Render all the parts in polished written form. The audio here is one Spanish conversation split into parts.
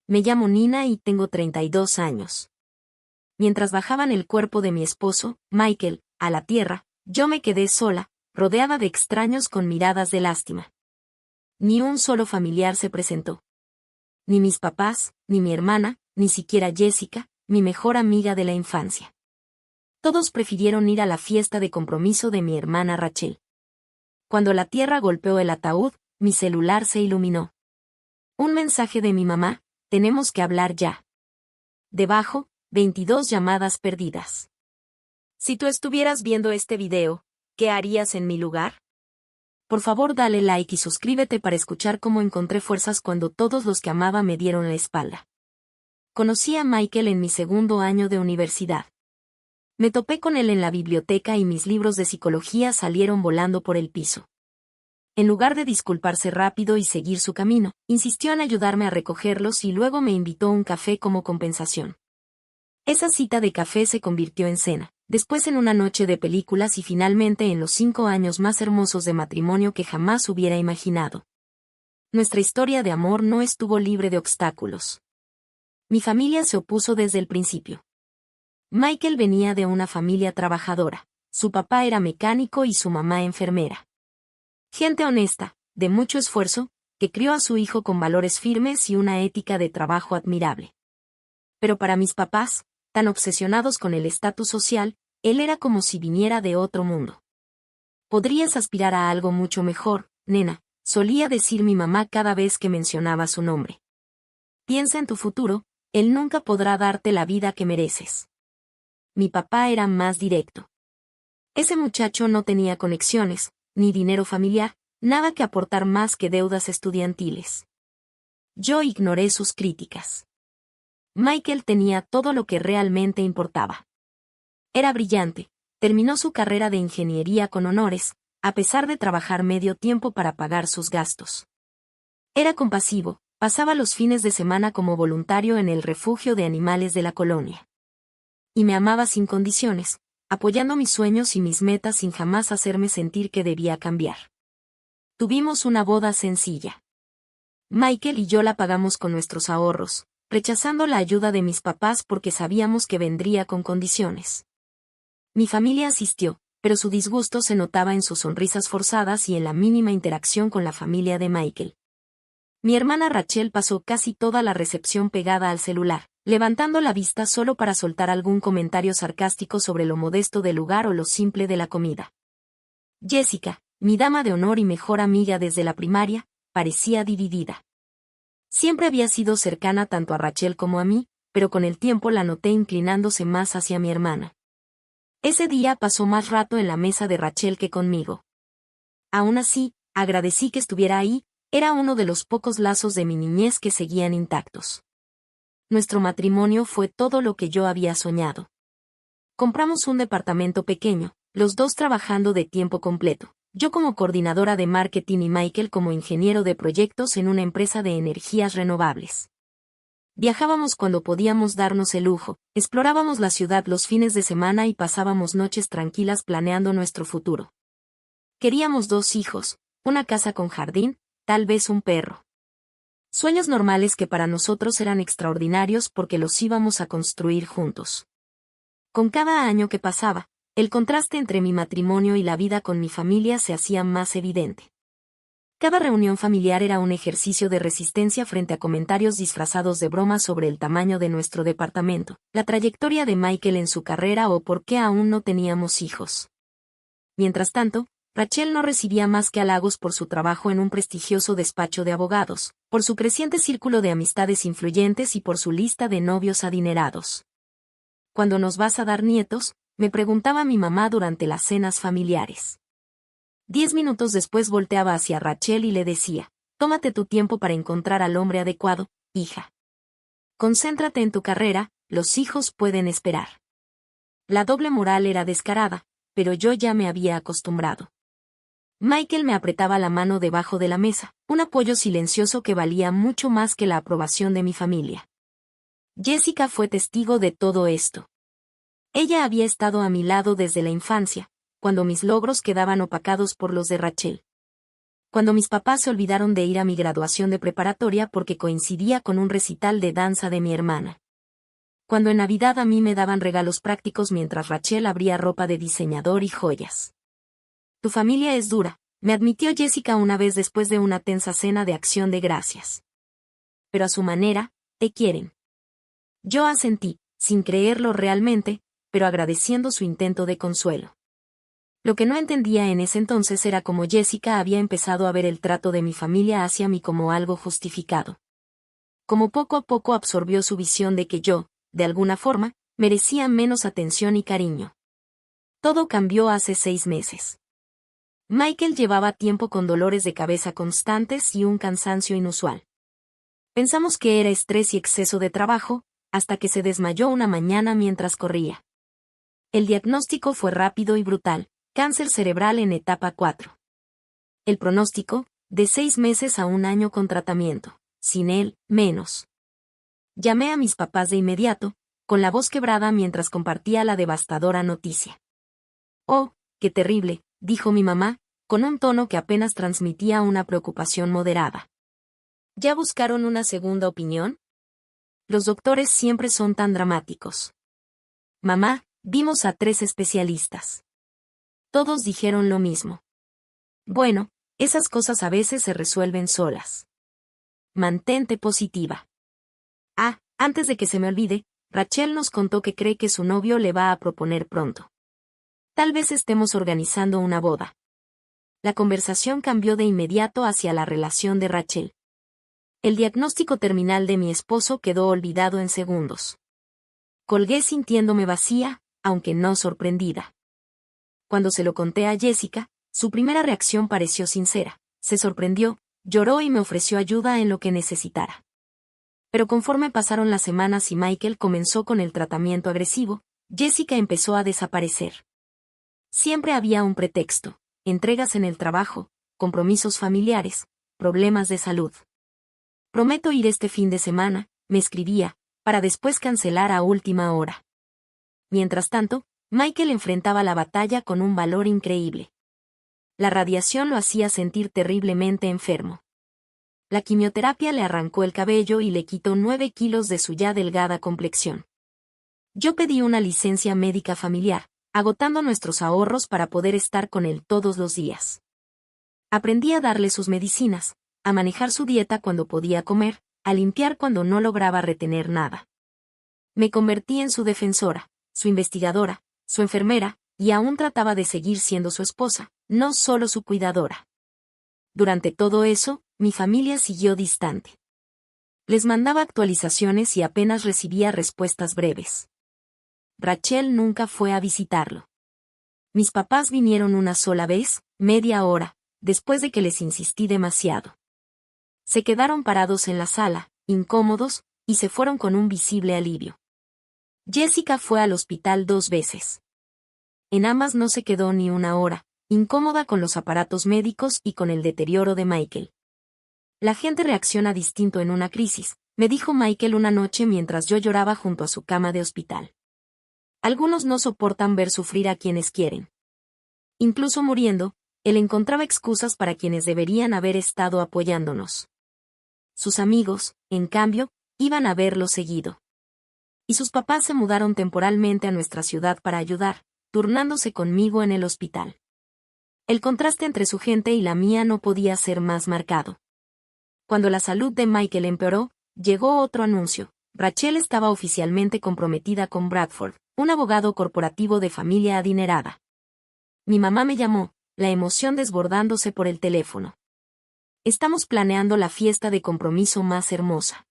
Me llamo Nina y tengo 32 años. Mientras bajaban el cuerpo de mi esposo, Michael, a la tierra, yo me quedé sola, rodeada de extraños con miradas de lástima. Ni un solo familiar se presentó. Ni mis papás, ni mi hermana, ni siquiera Jessica, mi mejor amiga de la infancia. Todos prefirieron ir a la fiesta de compromiso de mi hermana Rachel. Cuando la tierra golpeó el ataúd, mi celular se iluminó. Un mensaje de mi mamá: tenemos que hablar ya. Debajo, 22 llamadas perdidas. Si tú estuvieras viendo este video, ¿qué harías en mi lugar? Por favor dale like y suscríbete para escuchar cómo encontré fuerzas cuando todos los que amaba me dieron la espalda. Conocí a Michael en mi segundo año de universidad. Me topé con él en la biblioteca y mis libros de psicología salieron volando por el piso. En lugar de disculparse rápido y seguir su camino, insistió en ayudarme a recogerlos y luego me invitó a un café como compensación. Esa cita de café se convirtió en cena, después en una noche de películas y finalmente en los 5 años más hermosos de matrimonio que jamás hubiera imaginado. Nuestra historia de amor no estuvo libre de obstáculos. Mi familia se opuso desde el principio. Michael venía de una familia trabajadora, su papá era mecánico y su mamá enfermera. Gente honesta, de mucho esfuerzo, que crió a su hijo con valores firmes y una ética de trabajo admirable. Pero para mis papás, tan obsesionados con el estatus social, él era como si viniera de otro mundo. Podrías aspirar a algo mucho mejor, nena, solía decir mi mamá cada vez que mencionaba su nombre. Piensa en tu futuro, él nunca podrá darte la vida que mereces. Mi papá era más directo. Ese muchacho no tenía conexiones, ni dinero familiar, nada que aportar más que deudas estudiantiles. Yo ignoré sus críticas. Michael tenía todo lo que realmente importaba. Era brillante, terminó su carrera de ingeniería con honores, a pesar de trabajar medio tiempo para pagar sus gastos. Era compasivo, pasaba los fines de semana como voluntario en el refugio de animales de la colonia. Y me amaba sin condiciones, apoyando mis sueños y mis metas sin jamás hacerme sentir que debía cambiar. Tuvimos una boda sencilla. Michael y yo la pagamos con nuestros ahorros, rechazando la ayuda de mis papás porque sabíamos que vendría con condiciones. Mi familia asistió, pero su disgusto se notaba en sus sonrisas forzadas y en la mínima interacción con la familia de Michael. Mi hermana Rachel pasó casi toda la recepción pegada al celular, levantando la vista solo para soltar algún comentario sarcástico sobre lo modesto del lugar o lo simple de la comida. Jessica, mi dama de honor y mejor amiga desde la primaria, parecía dividida. Siempre había sido cercana tanto a Rachel como a mí, pero con el tiempo la noté inclinándose más hacia mi hermana. Ese día pasó más rato en la mesa de Rachel que conmigo. Aún así, agradecí que estuviera ahí, era uno de los pocos lazos de mi niñez que seguían intactos. Nuestro matrimonio fue todo lo que yo había soñado. Compramos un departamento pequeño, los dos trabajando de tiempo completo, yo como coordinadora de marketing y Michael como ingeniero de proyectos en una empresa de energías renovables. Viajábamos cuando podíamos darnos el lujo, explorábamos la ciudad los fines de semana y pasábamos noches tranquilas planeando nuestro futuro. Queríamos 2 hijos, una casa con jardín, tal vez un perro. Sueños normales que para nosotros eran extraordinarios porque los íbamos a construir juntos. Con cada año que pasaba, el contraste entre mi matrimonio y la vida con mi familia se hacía más evidente. Cada reunión familiar era un ejercicio de resistencia frente a comentarios disfrazados de bromas sobre el tamaño de nuestro departamento, la trayectoria de Michael en su carrera o por qué aún no teníamos hijos. Mientras tanto, Rachel no recibía más que halagos por su trabajo en un prestigioso despacho de abogados, por su creciente círculo de amistades influyentes y por su lista de novios adinerados. ¿Cuándo nos vas a dar nietos?, me preguntaba mi mamá durante las cenas familiares. 10 minutos después volteaba hacia Rachel y le decía: tómate tu tiempo para encontrar al hombre adecuado, hija. Concéntrate en tu carrera, los hijos pueden esperar. La doble moral era descarada, pero yo ya me había acostumbrado. Michael me apretaba la mano debajo de la mesa, un apoyo silencioso que valía mucho más que la aprobación de mi familia. Jessica fue testigo de todo esto. Ella había estado a mi lado desde la infancia, cuando mis logros quedaban opacados por los de Rachel. Cuando mis papás se olvidaron de ir a mi graduación de preparatoria porque coincidía con un recital de danza de mi hermana. Cuando en Navidad a mí me daban regalos prácticos mientras Rachel abría ropa de diseñador y joyas. Tu familia es dura, me admitió Jessica una vez después de una tensa cena de acción de gracias. Pero a su manera, te quieren. Yo asentí, sin creerlo realmente, pero agradeciendo su intento de consuelo. Lo que no entendía en ese entonces era cómo Jessica había empezado a ver el trato de mi familia hacia mí como algo justificado. Como poco a poco absorbió su visión de que yo, de alguna forma, merecía menos atención y cariño. Todo cambió hace 6 meses. Michael llevaba tiempo con dolores de cabeza constantes y un cansancio inusual. Pensamos que era estrés y exceso de trabajo, hasta que se desmayó una mañana mientras corría. El diagnóstico fue rápido y brutal: cáncer cerebral en etapa 4. El pronóstico, de 6 meses a 1 año con tratamiento, sin él, menos. Llamé a mis papás de inmediato, con la voz quebrada mientras compartía la devastadora noticia. «Oh, qué terrible», dijo mi mamá, con un tono que apenas transmitía una preocupación moderada. ¿Ya buscaron una segunda opinión? Los doctores siempre son tan dramáticos. Mamá, vimos a 3 especialistas. Todos dijeron lo mismo. Bueno, esas cosas a veces se resuelven solas. Mantente positiva. Ah, antes de que se me olvide, Rachel nos contó que cree que su novio le va a proponer pronto. Tal vez estemos organizando una boda. La conversación cambió de inmediato hacia la relación de Rachel. El diagnóstico terminal de mi esposo quedó olvidado en segundos. Colgué sintiéndome vacía, aunque no sorprendida. Cuando se lo conté a Jessica, su primera reacción pareció sincera. Se sorprendió, lloró y me ofreció ayuda en lo que necesitara. Pero conforme pasaron las semanas y Michael comenzó con el tratamiento agresivo, Jessica empezó a desaparecer. Siempre había un pretexto: entregas en el trabajo, compromisos familiares, problemas de salud. Prometo ir este fin de semana, me escribía, para después cancelar a última hora. Mientras tanto, Michael enfrentaba la batalla con un valor increíble. La radiación lo hacía sentir terriblemente enfermo. La quimioterapia le arrancó el cabello y le quitó 9 kilos de su ya delgada complexión. Yo pedí una licencia médica familiar, agotando nuestros ahorros para poder estar con él todos los días. Aprendí a darle sus medicinas, a manejar su dieta cuando podía comer, a limpiar cuando no lograba retener nada. Me convertí en su defensora, su investigadora, su enfermera, y aún trataba de seguir siendo su esposa, no solo su cuidadora. Durante todo eso, mi familia siguió distante. Les mandaba actualizaciones y apenas recibía respuestas breves. Rachel nunca fue a visitarlo. Mis papás vinieron una sola vez, media hora, después de que les insistí demasiado. Se quedaron parados en la sala, incómodos, y se fueron con un visible alivio. Jessica fue al hospital 2 veces. En ambas no se quedó ni una hora, incómoda con los aparatos médicos y con el deterioro de Michael. La gente reacciona distinto en una crisis, me dijo Michael una noche mientras yo lloraba junto a su cama de hospital. Algunos no soportan ver sufrir a quienes quieren. Incluso muriendo, él encontraba excusas para quienes deberían haber estado apoyándonos. Sus amigos, en cambio, iban a verlo seguido. Y sus papás se mudaron temporalmente a nuestra ciudad para ayudar, turnándose conmigo en el hospital. El contraste entre su gente y la mía no podía ser más marcado. Cuando la salud de Michael empeoró, llegó otro anuncio: Rachel estaba oficialmente comprometida con Bradford, un abogado corporativo de familia adinerada. Mi mamá me llamó, la emoción desbordándose por el teléfono. Estamos planeando la fiesta de compromiso más hermosa.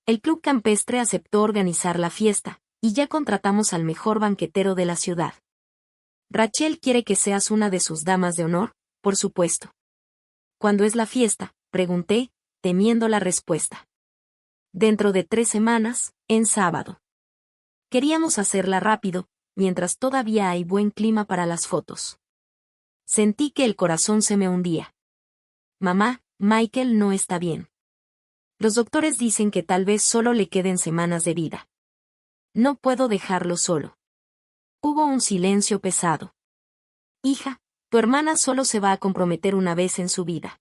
El club campestre aceptó organizar la fiesta, y ya contratamos al mejor banquetero de la ciudad. Rachel quiere que seas una de sus damas de honor, por supuesto. ¿Cuándo es la fiesta?, pregunté, temiendo la respuesta. Dentro de 3 semanas, en sábado. Queríamos hacerla rápido, mientras todavía hay buen clima para las fotos. Sentí que el corazón se me hundía. Mamá, Michael no está bien. Los doctores dicen que tal vez solo le queden semanas de vida. No puedo dejarlo solo. Hubo un silencio pesado. Hija, Tu hermana solo se va a comprometer una vez en su vida.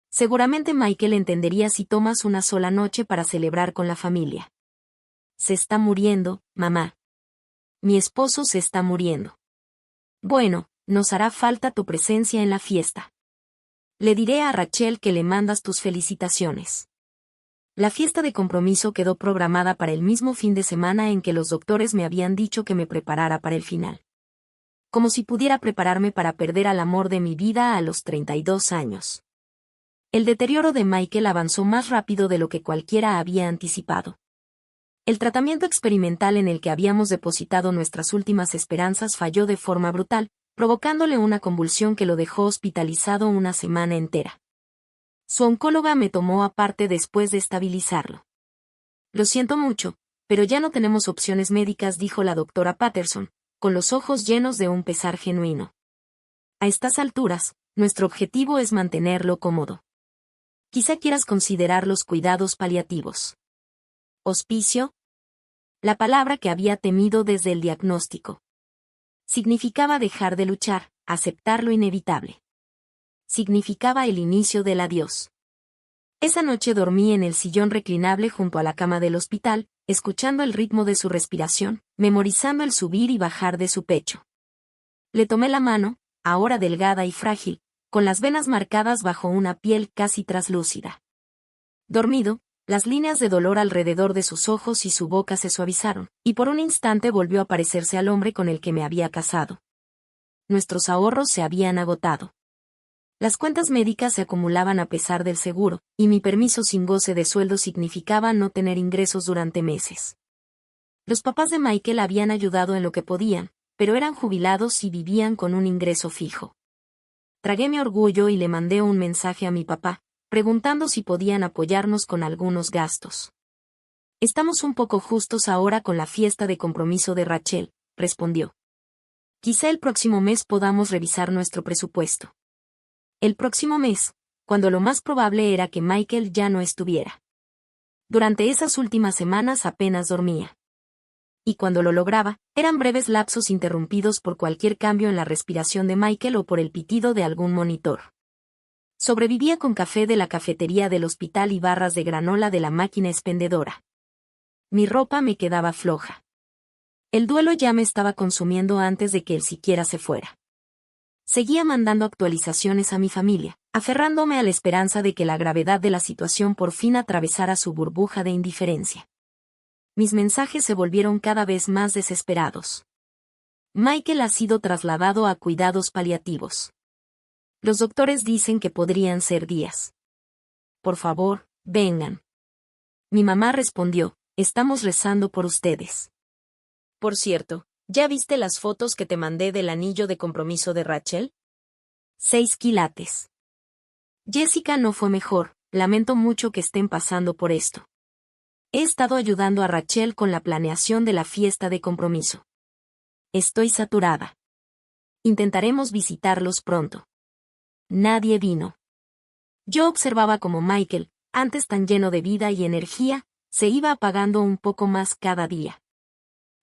Seguramente Michael entendería si tomas una sola noche para celebrar con la familia. Se está muriendo, mamá. Mi esposo se está muriendo. Bueno, nos hará falta tu presencia en la fiesta. Le diré a Rachel que le mandas tus felicitaciones. La fiesta de compromiso quedó programada para el mismo fin de semana en que los doctores me habían dicho que me preparara para el final. Como si pudiera prepararme para perder al amor de mi vida a los 32 años. El deterioro de Michael avanzó más rápido de lo que cualquiera había anticipado. El tratamiento experimental en el que habíamos depositado nuestras últimas esperanzas falló de forma brutal, provocándole una convulsión que lo dejó hospitalizado una semana entera. Su oncóloga me tomó aparte después de estabilizarlo. Lo siento mucho, pero ya no tenemos opciones médicas, dijo la doctora Patterson, con los ojos llenos de un pesar genuino. A estas alturas, nuestro objetivo es mantenerlo cómodo. Quizá quieras considerar los cuidados paliativos. ¿Hospicio? La palabra que había temido desde el diagnóstico. Significaba dejar de luchar, aceptar lo inevitable. Significaba el inicio del adiós. Esa noche dormí en el sillón reclinable junto a la cama del hospital, escuchando el ritmo de su respiración, memorizando el subir y bajar de su pecho. Le tomé la mano, ahora delgada y frágil, con las venas marcadas bajo una piel casi traslúcida. Dormido, las líneas de dolor alrededor de sus ojos y su boca se suavizaron, y por un instante volvió a parecerse al hombre con el que me había casado. Nuestros ahorros se habían agotado. Las cuentas médicas se acumulaban a pesar del seguro, y mi permiso sin goce de sueldo significaba no tener ingresos durante meses. Los papás de Michael habían ayudado en lo que podían, pero eran jubilados y vivían con un ingreso fijo. Tragué mi orgullo y le mandé un mensaje a mi papá, preguntando si podían apoyarnos con algunos gastos. Estamos un poco justos ahora con la fiesta de compromiso de Rachel, respondió. Quizá el próximo mes podamos revisar nuestro presupuesto. El próximo mes, cuando lo más probable era que Michael ya no estuviera. Durante esas últimas semanas apenas dormía. Y cuando lo lograba, eran breves lapsos interrumpidos por cualquier cambio en la respiración de Michael o por el pitido de algún monitor. Sobrevivía con café de la cafetería del hospital y barras de granola de la máquina expendedora. Mi ropa me quedaba floja. El duelo ya me estaba consumiendo antes de que él siquiera se fuera. Seguía mandando actualizaciones a mi familia, aferrándome a la esperanza de que la gravedad de la situación por fin atravesara su burbuja de indiferencia. Mis mensajes se volvieron cada vez más desesperados. Michael ha sido trasladado a cuidados paliativos. Los doctores dicen que podrían ser días. Por favor, vengan. Mi mamá respondió, estamos rezando por ustedes. Por cierto, ¿ya viste las fotos que te mandé del anillo de compromiso de Rachel? 6 quilates. Jessica no fue mejor, lamento mucho que estén pasando por esto. He estado ayudando a Rachel con la planeación de la fiesta de compromiso. Estoy saturada. Intentaremos visitarlos pronto. Nadie vino. Yo observaba cómo Michael, antes tan lleno de vida y energía, se iba apagando un poco más cada día.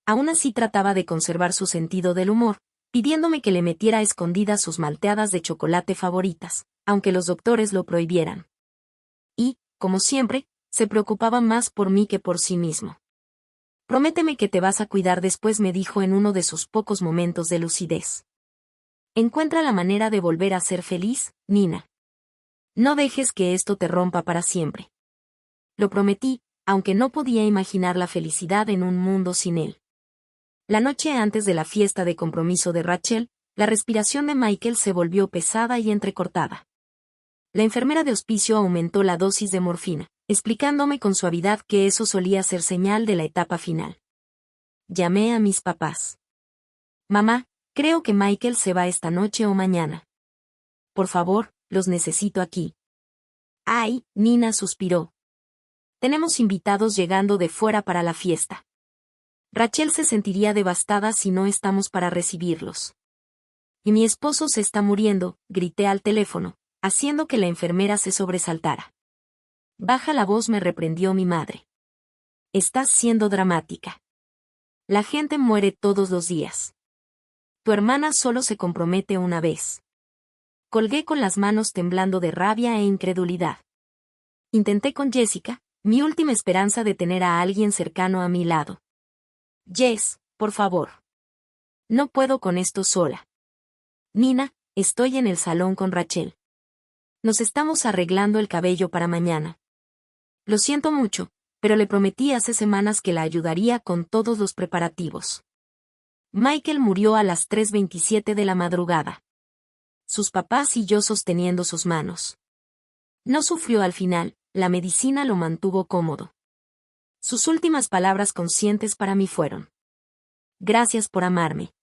Aún así trataba de conservar su sentido del humor, pidiéndome que le metiera a escondidas sus malteadas de chocolate favoritas, aunque los doctores lo prohibieran. Y, como siempre, se preocupaba más por mí que por sí mismo. Prométeme que te vas a cuidar después, me dijo en uno de sus pocos momentos de lucidez. Encuentra la manera de volver a ser feliz, Nina. No dejes que esto te rompa para siempre. Lo prometí, aunque no podía imaginar la felicidad en un mundo sin él. La noche antes de la fiesta de compromiso de Rachel, la respiración de Michael se volvió pesada y entrecortada. La enfermera de hospicio aumentó la dosis de morfina, explicándome con suavidad que eso solía ser señal de la etapa final. Llamé a mis papás. Mamá, creo que Michael se va esta noche o mañana. Por favor, los necesito aquí. Ay, Nina suspiró. Tenemos invitados llegando de fuera para la fiesta. Rachel se sentiría devastada si no estamos para recibirlos. Y mi esposo se está muriendo, grité al teléfono, haciendo que la enfermera se sobresaltara. Baja la voz, me reprendió mi madre. Estás siendo dramática. La gente muere todos los días. Tu hermana solo se compromete una vez. Colgué con las manos temblando de rabia e incredulidad. Intenté con Jessica, mi última esperanza de tener a alguien cercano a mi lado. Jess, por favor. No puedo con esto sola. Nina, estoy en el salón con Rachel. Nos estamos arreglando el cabello para mañana. Lo siento mucho, pero le prometí hace semanas que la ayudaría con todos los preparativos. Michael murió a las 3:27 de la madrugada. Sus papás y yo sosteniendo sus manos. No sufrió al final, la medicina lo mantuvo cómodo. Sus últimas palabras conscientes para mí fueron: gracias por amarme.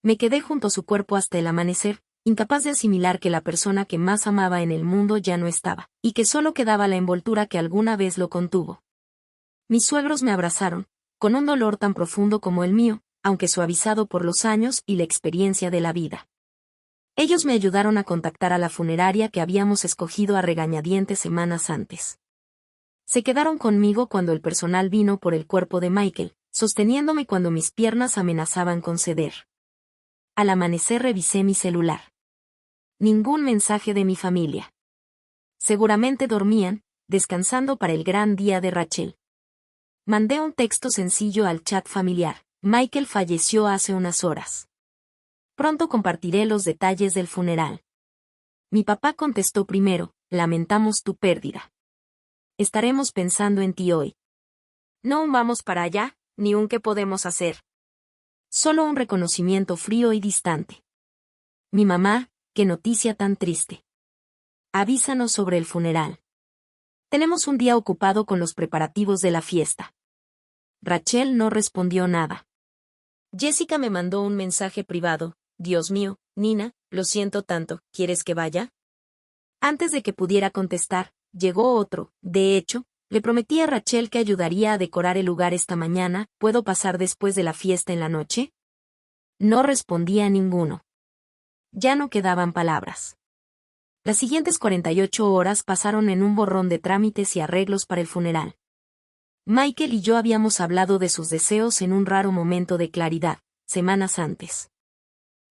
Me quedé junto a su cuerpo hasta el amanecer, incapaz de asimilar que la persona que más amaba en el mundo ya no estaba, y que solo quedaba la envoltura que alguna vez lo contuvo. Mis suegros me abrazaron, con un dolor tan profundo como el mío, aunque suavizado por los años y la experiencia de la vida. Ellos me ayudaron a contactar a la funeraria que habíamos escogido a regañadientes semanas antes. Se quedaron conmigo cuando el personal vino por el cuerpo de Michael, sosteniéndome cuando mis piernas amenazaban con ceder. Al amanecer revisé mi celular. Ningún mensaje de mi familia. Seguramente dormían, descansando para el gran día de Rachel. Mandé un texto sencillo al chat familiar: Michael falleció hace unas horas. Pronto compartiré los detalles del funeral. Mi papá contestó primero: lamentamos tu pérdida. Estaremos pensando en ti hoy. No un vamos para allá, ni un qué podemos hacer. Solo un reconocimiento frío y distante. Mi mamá: qué noticia tan triste. Avísanos sobre el funeral. Tenemos un día ocupado con los preparativos de la fiesta. Rachel no respondió nada. Jessica me mandó un mensaje privado: Dios mío, Nina, lo siento tanto, ¿quieres que vaya? Antes de que pudiera contestar, llegó otro: de hecho, le prometí a Rachel que ayudaría a decorar el lugar esta mañana, ¿puedo pasar después de la fiesta en la noche? No respondía a ninguno. Ya no quedaban palabras. Las siguientes 48 horas pasaron en un borrón de trámites y arreglos para el funeral. Michael y yo habíamos hablado de sus deseos en un raro momento de claridad, semanas antes.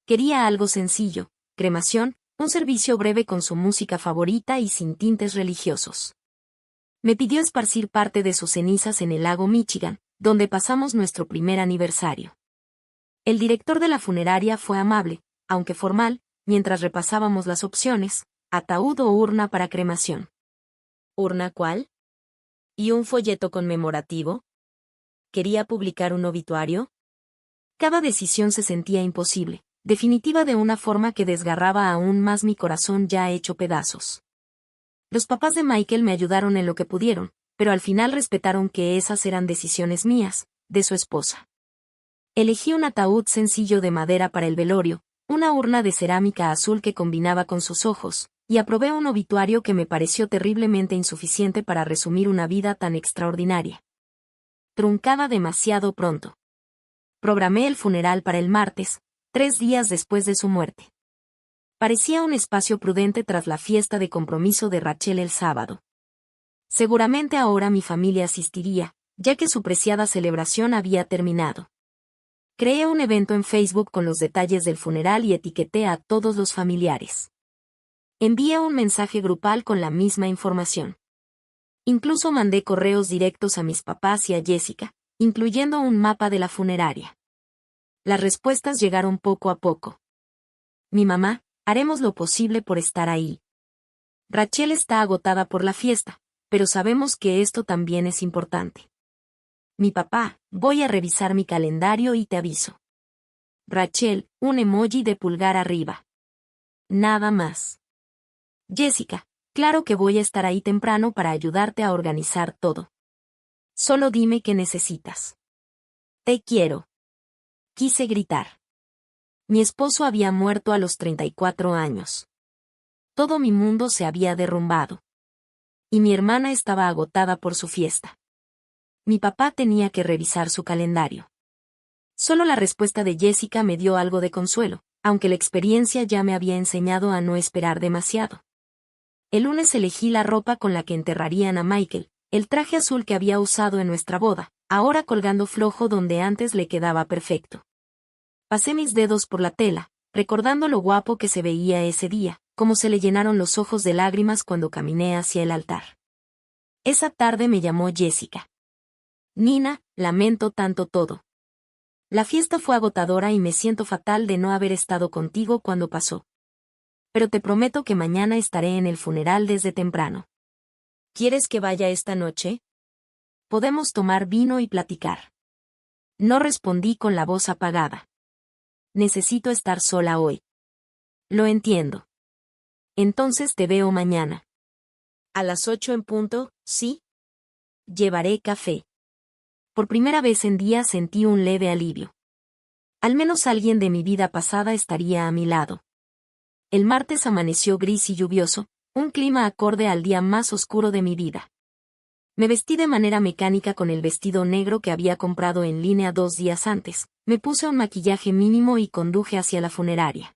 Quería algo sencillo: cremación, un servicio breve con su música favorita y sin tintes religiosos. Me pidió esparcir parte de sus cenizas en el lago Michigan, donde pasamos nuestro primer aniversario. El director de la funeraria fue amable, aunque formal, mientras repasábamos las opciones: ataúd o urna para cremación. ¿Urna cuál? ¿Y un folleto conmemorativo? ¿Quería publicar un obituario? Cada decisión se sentía imposible, definitiva de una forma que desgarraba aún más mi corazón ya hecho pedazos. Los papás de Michael me ayudaron en lo que pudieron, pero al final respetaron que esas eran decisiones mías, de su esposa. Elegí un ataúd sencillo de madera para el velorio, una urna de cerámica azul que combinaba con sus ojos, y aprobé un obituario que me pareció terriblemente insuficiente para resumir una vida tan extraordinaria. Truncada demasiado pronto. Programé el funeral para el martes, 3 días después de su muerte. Parecía un espacio prudente tras la fiesta de compromiso de Rachel el sábado. Seguramente ahora mi familia asistiría, ya que su preciada celebración había terminado. Creé un evento en Facebook con los detalles del funeral y etiqueté a todos los familiares. Envié un mensaje grupal con la misma información. Incluso mandé correos directos a mis papás y a Jessica, incluyendo un mapa de la funeraria. Las respuestas llegaron poco a poco. Mi mamá: haremos lo posible por estar ahí. Rachel está agotada por la fiesta, pero sabemos que esto también es importante. Mi papá: voy a revisar mi calendario y te aviso. Rachel: un emoji de pulgar arriba. Nada más. Jessica: claro que voy a estar ahí temprano para ayudarte a organizar todo. Solo dime qué necesitas. Te quiero. Quise gritar. Mi esposo había muerto a los 34 años. Todo mi mundo se había derrumbado. Y mi hermana estaba agotada por su fiesta. Mi papá tenía que revisar su calendario. Solo la respuesta de Jessica me dio algo de consuelo, aunque la experiencia ya me había enseñado a no esperar demasiado. El lunes elegí la ropa con la que enterrarían a Michael, el traje azul que había usado en nuestra boda, ahora colgando flojo donde antes le quedaba perfecto. Pasé mis dedos por la tela, recordando lo guapo que se veía ese día, cómo se le llenaron los ojos de lágrimas cuando caminé hacia el altar. Esa tarde me llamó Jessica. Nina, lamento tanto todo. La fiesta fue agotadora y me siento fatal de no haber estado contigo cuando pasó. Pero te prometo que mañana estaré en el funeral desde temprano. ¿Quieres que vaya esta noche? Podemos tomar vino y platicar. No respondí con la voz apagada. Necesito estar sola hoy. Lo entiendo. Entonces te veo mañana. A las 8 en punto, ¿sí? Llevaré café. Por primera vez en días sentí un leve alivio. Al menos alguien de mi vida pasada estaría a mi lado. El martes amaneció gris y lluvioso, un clima acorde al día más oscuro de mi vida. Me vestí de manera mecánica con el vestido negro que había comprado en línea 2 días antes, me puse un maquillaje mínimo y conduje hacia la funeraria.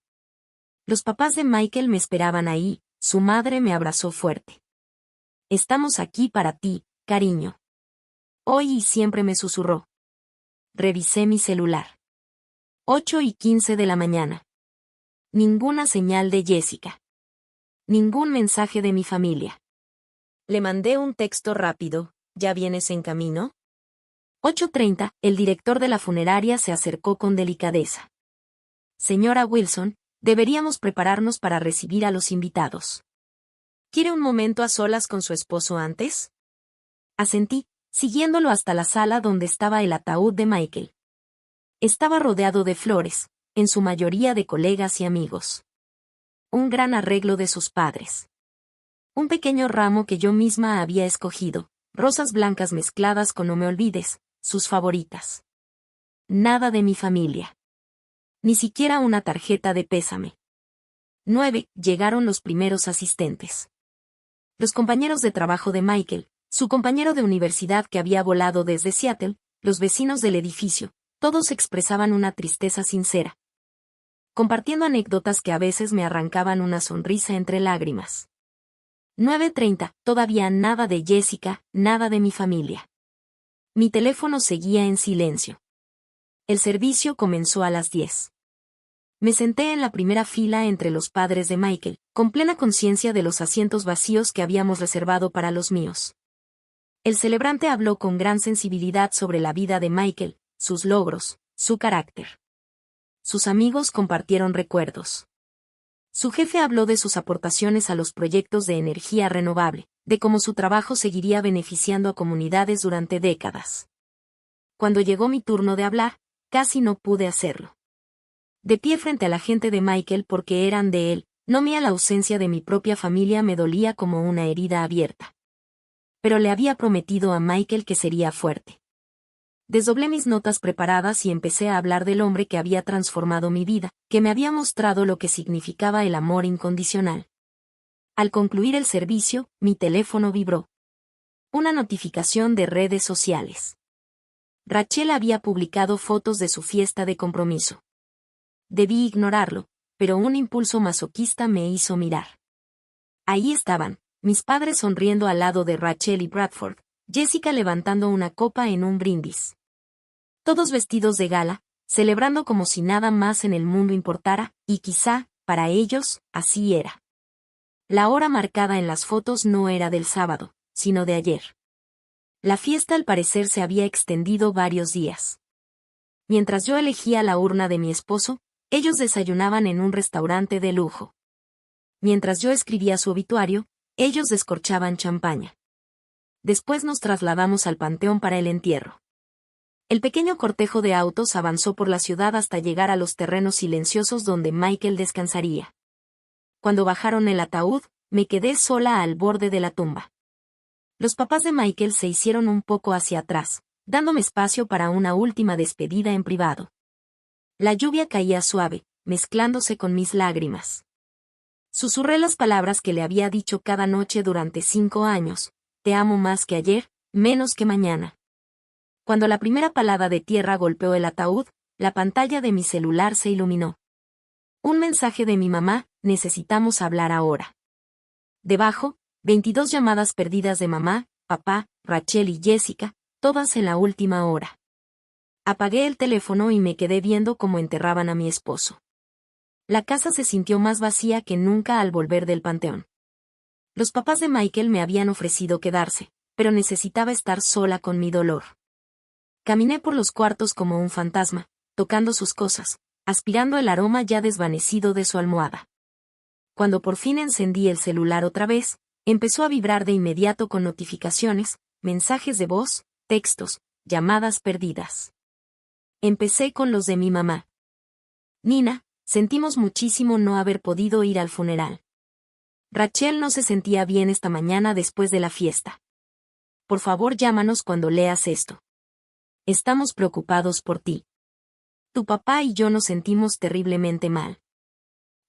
Los papás de Michael me esperaban ahí, su madre me abrazó fuerte. Estamos aquí para ti, cariño. Hoy y siempre me susurró. Revisé mi celular. 8:15 de la mañana. Ninguna señal de Jessica. Ningún mensaje de mi familia. Le mandé un texto rápido, ¿ya vienes en camino? 8:30, el director de la funeraria se acercó con delicadeza. Señora Wilson, deberíamos prepararnos para recibir a los invitados. ¿Quiere un momento a solas con su esposo antes? Asentí, siguiéndolo hasta la sala donde estaba el ataúd de Michael. Estaba rodeado de flores, en su mayoría de colegas y amigos. Un gran arreglo de sus padres. Un pequeño ramo que yo misma había escogido, rosas blancas mezcladas con no me olvides, sus favoritas. Nada de mi familia. Ni siquiera una tarjeta de pésame. 9. Llegaron los primeros asistentes. Los compañeros de trabajo de Michael, su compañero de universidad que había volado desde Seattle, los vecinos del edificio, todos expresaban una tristeza sincera, compartiendo anécdotas que a veces me arrancaban una sonrisa entre lágrimas. 9:30, todavía nada de Jessica, nada de mi familia. Mi teléfono seguía en silencio. El servicio comenzó a las 10. Me senté en la primera fila entre los padres de Michael, con plena conciencia de los asientos vacíos que habíamos reservado para los míos. El celebrante habló con gran sensibilidad sobre la vida de Michael, sus logros, su carácter. Sus amigos compartieron recuerdos. Su jefe habló de sus aportaciones a los proyectos de energía renovable, de cómo su trabajo seguiría beneficiando a comunidades durante décadas. Cuando llegó mi turno de hablar, casi no pude hacerlo. De pie frente a la gente de Michael porque eran de él, no mía la ausencia de mi propia familia me dolía como una herida abierta. Pero le había prometido a Michael que sería fuerte. Desdoblé mis notas preparadas y empecé a hablar del hombre que había transformado mi vida, que me había mostrado lo que significaba el amor incondicional. Al concluir el servicio, mi teléfono vibró. Una notificación de redes sociales. Rachel había publicado fotos de su fiesta de compromiso. Debí ignorarlo, pero un impulso masoquista me hizo mirar. Ahí estaban, mis padres sonriendo al lado de Rachel y Bradford, Jessica levantando una copa en un brindis. Todos vestidos de gala, celebrando como si nada más en el mundo importara, y quizá, para ellos, así era. La hora marcada en las fotos no era del sábado, sino de ayer. La fiesta al parecer se había extendido varios días. Mientras yo elegía la urna de mi esposo, ellos desayunaban en un restaurante de lujo. Mientras yo escribía su obituario, ellos descorchaban champaña. Después nos trasladamos al panteón para el entierro. El pequeño cortejo de autos avanzó por la ciudad hasta llegar a los terrenos silenciosos donde Michael descansaría. Cuando bajaron el ataúd, me quedé sola al borde de la tumba. Los papás de Michael se hicieron un poco hacia atrás, dándome espacio para una última despedida en privado. La lluvia caía suave, mezclándose con mis lágrimas. Susurré las palabras que le había dicho cada noche durante 5 años. Te amo más que ayer, menos que mañana. Cuando la primera palada de tierra golpeó el ataúd, la pantalla de mi celular se iluminó. Un mensaje de mi mamá, necesitamos hablar ahora. Debajo, 22 llamadas perdidas de mamá, papá, Rachel y Jessica, todas en la última hora. Apagué el teléfono y me quedé viendo cómo enterraban a mi esposo. La casa se sintió más vacía que nunca al volver del panteón. Los papás de Michael me habían ofrecido quedarse, pero necesitaba estar sola con mi dolor. Caminé por los cuartos como un fantasma, tocando sus cosas, aspirando el aroma ya desvanecido de su almohada. Cuando por fin encendí el celular otra vez, empezó a vibrar de inmediato con notificaciones, mensajes de voz, textos, llamadas perdidas. Empecé con los de mi mamá. Nina, sentimos muchísimo no haber podido ir al funeral. Rachel no se sentía bien esta mañana después de la fiesta. Por favor, llámanos cuando leas esto. Estamos preocupados por ti. Tu papá y yo nos sentimos terriblemente mal.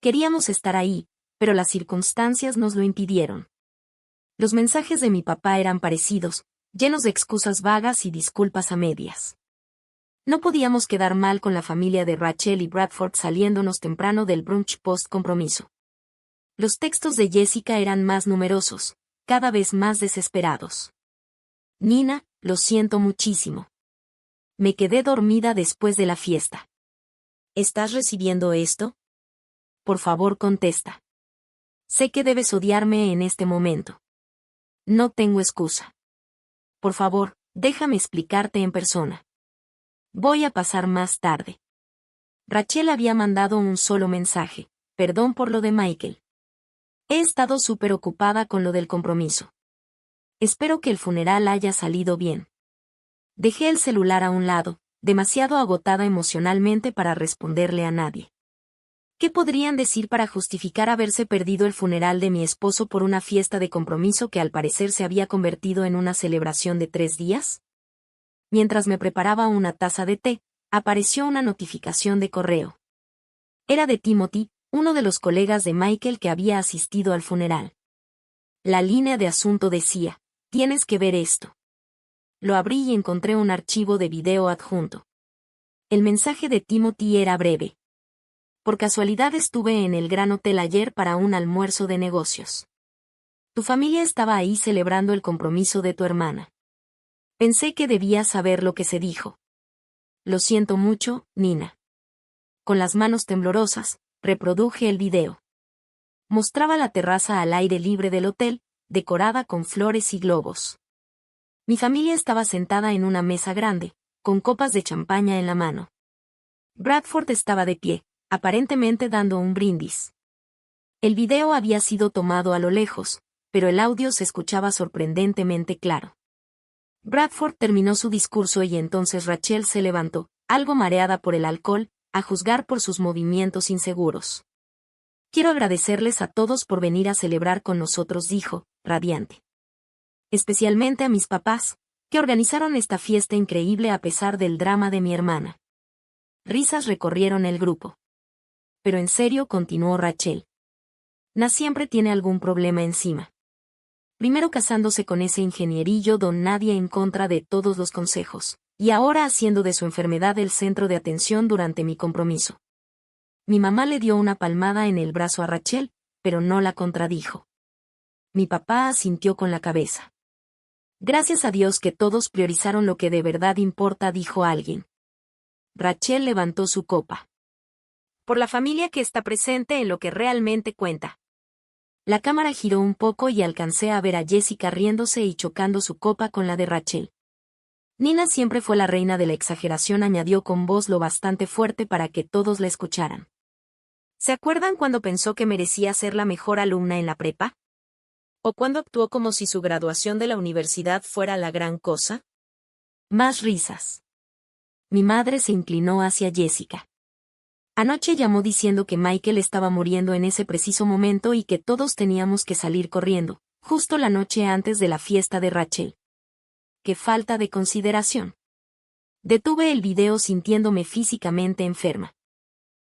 Queríamos estar ahí, pero las circunstancias nos lo impidieron. Los mensajes de mi papá eran parecidos, llenos de excusas vagas y disculpas a medias. No podíamos quedar mal con la familia de Rachel y Bradford saliéndonos temprano del brunch post-compromiso. Los textos de Jessica eran más numerosos, cada vez más desesperados. Nina, lo siento muchísimo. Me quedé dormida después de la fiesta. ¿Estás recibiendo esto? Por favor, contesta. Sé que debes odiarme en este momento. No tengo excusa. Por favor, déjame explicarte en persona. Voy a pasar más tarde. Rachel había mandado un solo mensaje: perdón por lo de Michael. He estado súper ocupada con lo del compromiso. Espero que el funeral haya salido bien. Dejé el celular a un lado, demasiado agotada emocionalmente para responderle a nadie. ¿Qué podrían decir para justificar haberse perdido el funeral de mi esposo por una fiesta de compromiso que al parecer se había convertido en una celebración de 3 días? Mientras me preparaba una taza de té, apareció una notificación de correo. Era de Timothy, uno de los colegas de Michael que había asistido al funeral. La línea de asunto decía: tienes que ver esto. Lo abrí y encontré un archivo de video adjunto. El mensaje de Timothy era breve. Por casualidad estuve en el Gran Hotel ayer para un almuerzo de negocios. Tu familia estaba ahí celebrando el compromiso de tu hermana. Pensé que debías saber lo que se dijo. Lo siento mucho, Nina. Con las manos temblorosas, reproduje el video. Mostraba la terraza al aire libre del hotel, decorada con flores y globos. Mi familia estaba sentada en una mesa grande, con copas de champaña en la mano. Bradford estaba de pie, aparentemente dando un brindis. El video había sido tomado a lo lejos, pero el audio se escuchaba sorprendentemente claro. Bradford terminó su discurso y entonces Rachel se levantó, algo mareada por el alcohol, a juzgar por sus movimientos inseguros. Quiero agradecerles a todos por venir a celebrar con nosotros, dijo, radiante. Especialmente a mis papás, que organizaron esta fiesta increíble a pesar del drama de mi hermana. Risas recorrieron el grupo. Pero en serio, continuó Rachel. Na siempre tiene algún problema encima. Primero casándose con ese ingenierillo don nadie en contra de todos los consejos, y ahora haciendo de su enfermedad el centro de atención durante mi compromiso. Mi mamá le dio una palmada en el brazo a Rachel, pero no la contradijo. Mi papá asintió con la cabeza. Gracias a Dios que todos priorizaron lo que de verdad importa, dijo alguien. Rachel levantó su copa. Por la familia que está presente en lo que realmente cuenta. La cámara giró un poco y alcancé a ver a Jessica riéndose y chocando su copa con la de Rachel. Nina siempre fue la reina de la exageración, añadió con voz lo bastante fuerte para que todos la escucharan. ¿Se acuerdan cuando pensó que merecía ser la mejor alumna en la prepa? ¿O cuando actuó como si su graduación de la universidad fuera la gran cosa? Más risas. Mi madre se inclinó hacia Jessica. Anoche llamó diciendo que Michael estaba muriendo en ese preciso momento y que todos teníamos que salir corriendo, justo la noche antes de la fiesta de Rachel. ¡Qué falta de consideración! Detuve el video sintiéndome físicamente enferma.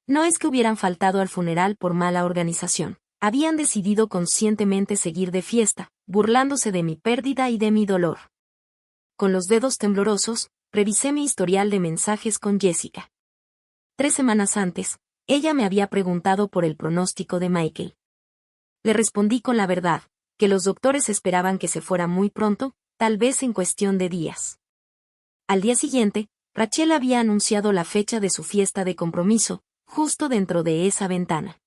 No es que hubieran faltado al funeral por mala organización, habían decidido conscientemente seguir de fiesta, burlándose de mi pérdida y de mi dolor. Con los dedos temblorosos, revisé mi historial de mensajes con Jessica. 3 semanas antes, ella me había preguntado por el pronóstico de Michael. Le respondí con la verdad, que los doctores esperaban que se fuera muy pronto, tal vez en cuestión de días. Al día siguiente, Rachel había anunciado la fecha de su fiesta de compromiso, justo dentro de esa ventana.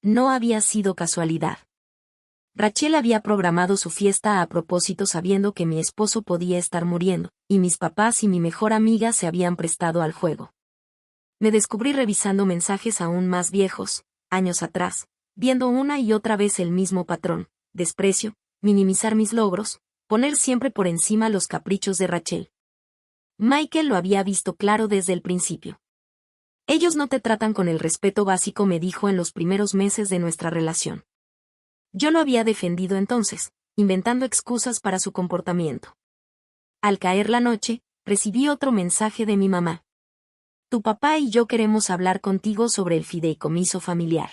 No había sido casualidad. Rachel había programado su fiesta a propósito sabiendo que mi esposo podía estar muriendo, y mis papás y mi mejor amiga se habían prestado al juego. Me descubrí revisando mensajes aún más viejos, años atrás, viendo una y otra vez el mismo patrón: desprecio, minimizar mis logros, poner siempre por encima los caprichos de Rachel. Michael lo había visto claro desde el principio. Ellos no te tratan con el respeto básico, me dijo en los primeros meses de nuestra relación. Yo lo había defendido entonces, inventando excusas para su comportamiento. Al caer la noche, recibí otro mensaje de mi mamá. Tu papá y yo queremos hablar contigo sobre el fideicomiso familiar.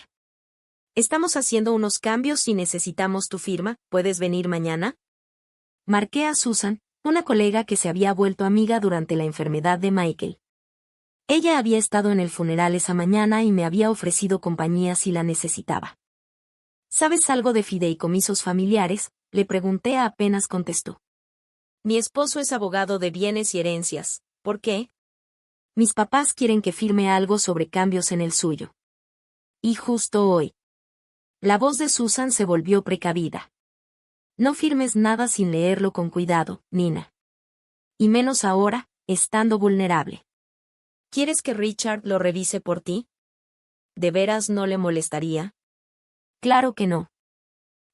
Estamos haciendo unos cambios y necesitamos tu firma, ¿puedes venir mañana? Marqué a Susan, una colega que se había vuelto amiga durante la enfermedad de Michael. Ella había estado en el funeral esa mañana y me había ofrecido compañía si la necesitaba. ¿Sabes algo de fideicomisos familiares?, le pregunté apenas contestó. Mi esposo es abogado de bienes y herencias. ¿Por qué? Mis papás quieren que firme algo sobre cambios en el suyo. Y justo hoy. La voz de Susan se volvió precavida. No firmes nada sin leerlo con cuidado, Nina. Y menos ahora, estando vulnerable. ¿Quieres que Richard lo revise por ti? ¿De veras no le molestaría? Claro que no.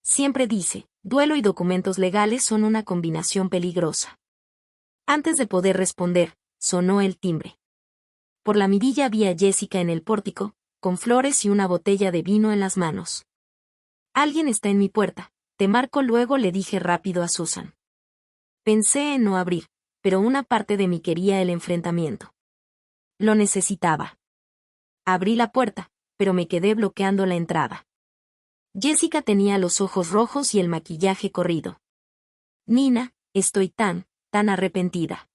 Siempre dice, duelo y documentos legales son una combinación peligrosa. Antes de poder responder, sonó el timbre. Por la mirilla vi a Jessica en el pórtico, con flores y una botella de vino en las manos. Alguien está en mi puerta, te marco luego, le dije rápido a Susan. Pensé en no abrir, pero una parte de mí quería el enfrentamiento. Lo necesitaba. Abrí la puerta, pero me quedé bloqueando la entrada. Jessica tenía los ojos rojos y el maquillaje corrido. Nina, estoy tan arrepentida.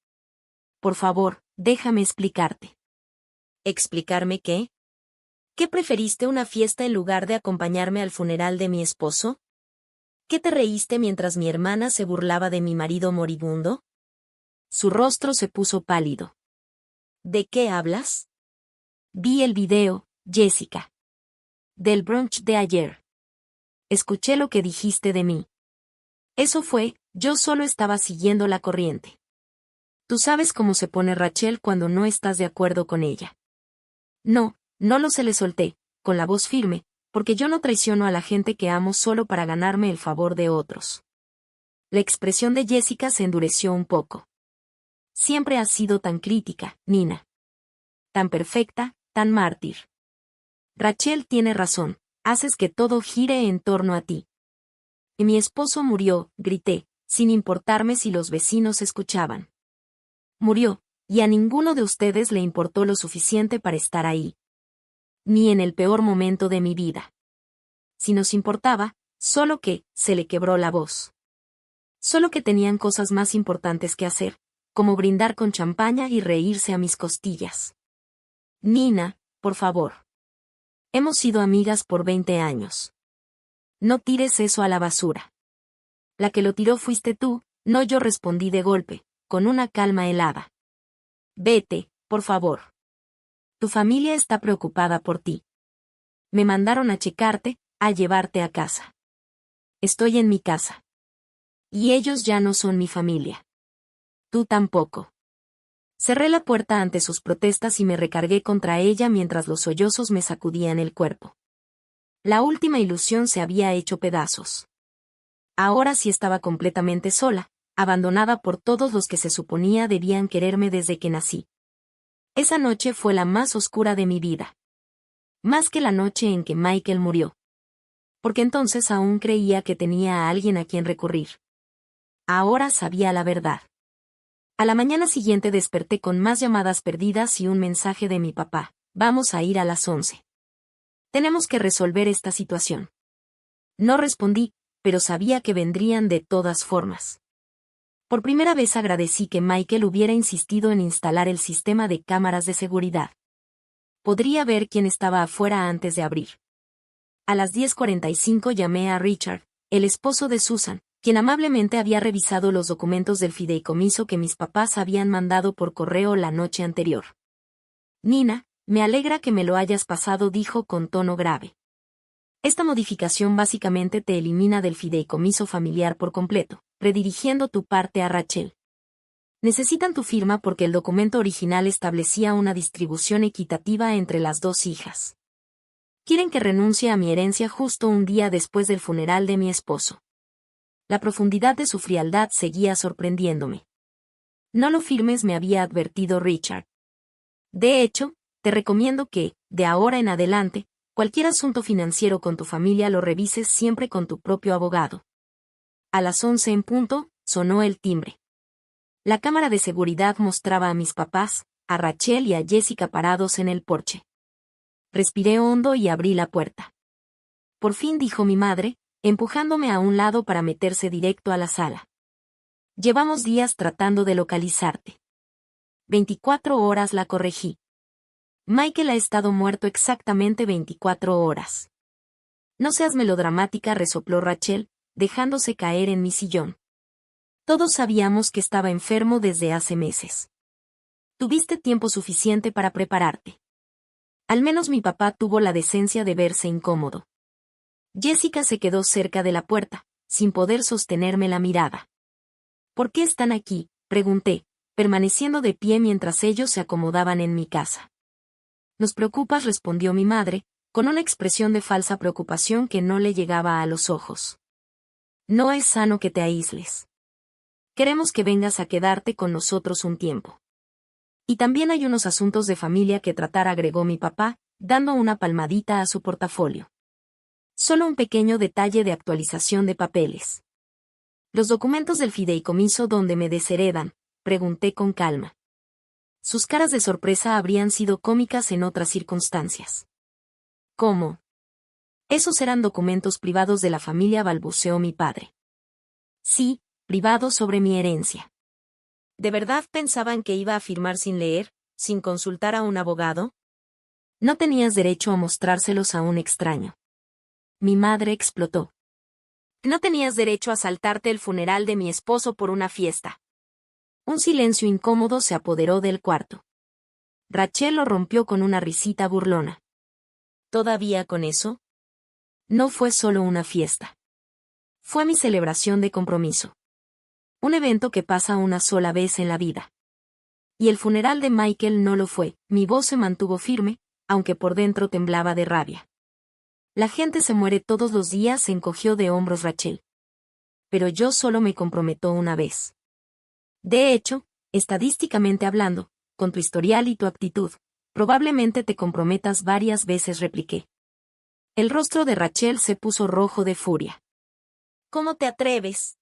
Por favor, déjame explicarte. ¿Explicarme qué? ¿Qué preferiste una fiesta en lugar de acompañarme al funeral de mi esposo? ¿Qué te reíste mientras mi hermana se burlaba de mi marido moribundo? Su rostro se puso pálido. ¿De qué hablas? Vi el video, Jessica. Del brunch de ayer. Escuché lo que dijiste de mí. Eso fue, yo solo estaba siguiendo la corriente. Tú sabes cómo se pone Rachel cuando no estás de acuerdo con ella. No lo se le solté, con la voz firme, porque yo no traiciono a la gente que amo solo para ganarme el favor de otros. La expresión de Jessica se endureció un poco. Siempre has sido tan crítica, Nina. Tan perfecta, tan mártir. Rachel tiene razón. Haces que todo gire en torno a ti. Y mi esposo murió, grité, sin importarme si los vecinos escuchaban. Murió, y a ninguno de ustedes le importó lo suficiente para estar ahí. Ni en el peor momento de mi vida. Si nos importaba, solo que, se le quebró la voz. Solo que tenían cosas más importantes que hacer, como brindar con champaña y reírse a mis costillas. Nina, por favor. Hemos sido amigas por 20 años. No tires eso a la basura. La que lo tiró fuiste tú, no yo, respondí de golpe, con una calma helada. Vete, por favor. Tu familia está preocupada por ti. Me mandaron a checarte, a llevarte a casa. Estoy en mi casa. Y ellos ya no son mi familia. Tú tampoco. Cerré la puerta ante sus protestas y me recargué contra ella mientras los sollozos me sacudían el cuerpo. La última ilusión se había hecho pedazos. Ahora sí estaba completamente sola, abandonada por todos los que se suponía debían quererme desde que nací. Esa noche fue la más oscura de mi vida. Más que la noche en que Michael murió. Porque entonces aún creía que tenía a alguien a quien recurrir. Ahora sabía la verdad. A la mañana siguiente desperté con más llamadas perdidas y un mensaje de mi papá. Vamos a ir a las 11. Tenemos que resolver esta situación. No respondí, pero sabía que vendrían de todas formas. Por primera vez agradecí que Michael hubiera insistido en instalar el sistema de cámaras de seguridad. Podría ver quién estaba afuera antes de abrir. A las 10:45 llamé a Richard, el esposo de Susan, quien amablemente había revisado los documentos del fideicomiso que mis papás habían mandado por correo la noche anterior. Nina, me alegra que me lo hayas pasado, dijo con tono grave. Esta modificación básicamente te elimina del fideicomiso familiar por completo, redirigiendo tu parte a Rachel. Necesitan tu firma porque el documento original establecía una distribución equitativa entre las dos hijas. Quieren que renuncie a mi herencia justo un día después del funeral de mi esposo. La profundidad de su frialdad seguía sorprendiéndome. No lo firmes, me había advertido Richard. De hecho, te recomiendo que, de ahora en adelante, cualquier asunto financiero con tu familia lo revises siempre con tu propio abogado. A las 11 en punto, sonó el timbre. La cámara de seguridad mostraba a mis papás, a Rachel y a Jessica parados en el porche. Respiré hondo y abrí la puerta. Por fin, dijo mi madre, empujándome a un lado para meterse directo a la sala. Llevamos días tratando de localizarte. 24 horas, la corregí. Michael ha estado muerto exactamente 24 horas. No seas melodramática, resopló Rachel, dejándose caer en mi sillón. Todos sabíamos que estaba enfermo desde hace meses. Tuviste tiempo suficiente para prepararte. Al menos mi papá tuvo la decencia de verse incómodo. Jessica se quedó cerca de la puerta, sin poder sostenerme la mirada. ¿Por qué están aquí?, pregunté, permaneciendo de pie mientras ellos se acomodaban en mi casa. Nos preocupas, respondió mi madre, con una expresión de falsa preocupación que no le llegaba a los ojos. No es sano que te aísles. Queremos que vengas a quedarte con nosotros un tiempo. Y también hay unos asuntos de familia que tratar, agregó mi papá, dando una palmadita a su portafolio. Solo un pequeño detalle de actualización de papeles. ¿Los documentos del fideicomiso donde me desheredan?, pregunté con calma. Sus caras de sorpresa habrían sido cómicas en otras circunstancias. ¿Cómo? Esos eran documentos privados de la familia, balbuceó mi padre. Sí, privados, sobre mi herencia. ¿De verdad pensaban que iba a firmar sin leer, sin consultar a un abogado? No tenías derecho a mostrárselos a un extraño. Mi madre explotó. No tenías derecho a saltarte el funeral de mi esposo por una fiesta. Un silencio incómodo se apoderó del cuarto. Rachel lo rompió con una risita burlona. ¿Todavía con eso? No fue solo una fiesta. Fue mi celebración de compromiso. Un evento que pasa una sola vez en la vida. Y el funeral de Michael no lo fue. Mi voz se mantuvo firme, aunque por dentro temblaba de rabia. La gente se muere todos los días, se encogió de hombros Rachel. Pero yo solo me comprometo una vez. De hecho, estadísticamente hablando, con tu historial y tu actitud, probablemente te comprometas varias veces, repliqué. El rostro de Rachel se puso rojo de furia. ¿Cómo te atreves?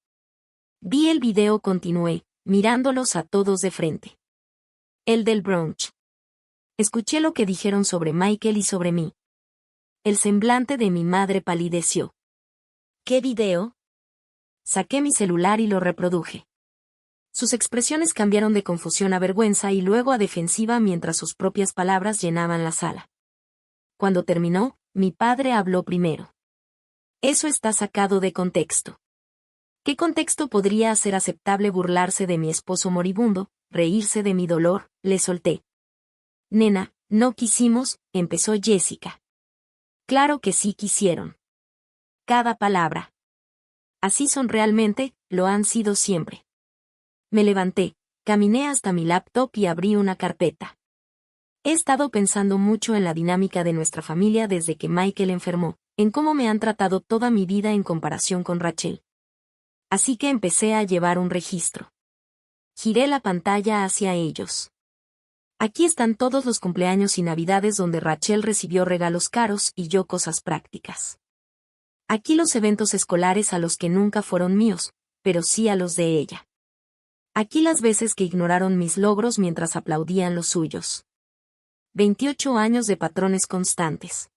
Vi el video, continué, mirándolos a todos de frente. El del brunch. Escuché lo que dijeron sobre Michael y sobre mí. El semblante de mi madre palideció. ¿Qué video? Saqué mi celular y lo reproduje. Sus expresiones cambiaron de confusión a vergüenza y luego a defensiva mientras sus propias palabras llenaban la sala. Cuando terminó, mi padre habló primero. Eso está sacado de contexto. ¿Qué contexto podría hacer aceptable burlarse de mi esposo moribundo, reírse de mi dolor? Le solté. Nena, no quisimos, empezó Jessica. Claro que sí quisieron. Cada palabra. Así son realmente, lo han sido siempre. Me levanté, caminé hasta mi laptop y abrí una carpeta. He estado pensando mucho en la dinámica de nuestra familia desde que Michael enfermó, en cómo me han tratado toda mi vida en comparación con Rachel. Así que empecé a llevar un registro. Giré la pantalla hacia ellos. Aquí están todos los cumpleaños y navidades donde Rachel recibió regalos caros y yo cosas prácticas. Aquí los eventos escolares a los que nunca fueron míos, pero sí a los de ella. Aquí las veces que ignoraron mis logros mientras aplaudían los suyos. 28 años de patrones constantes.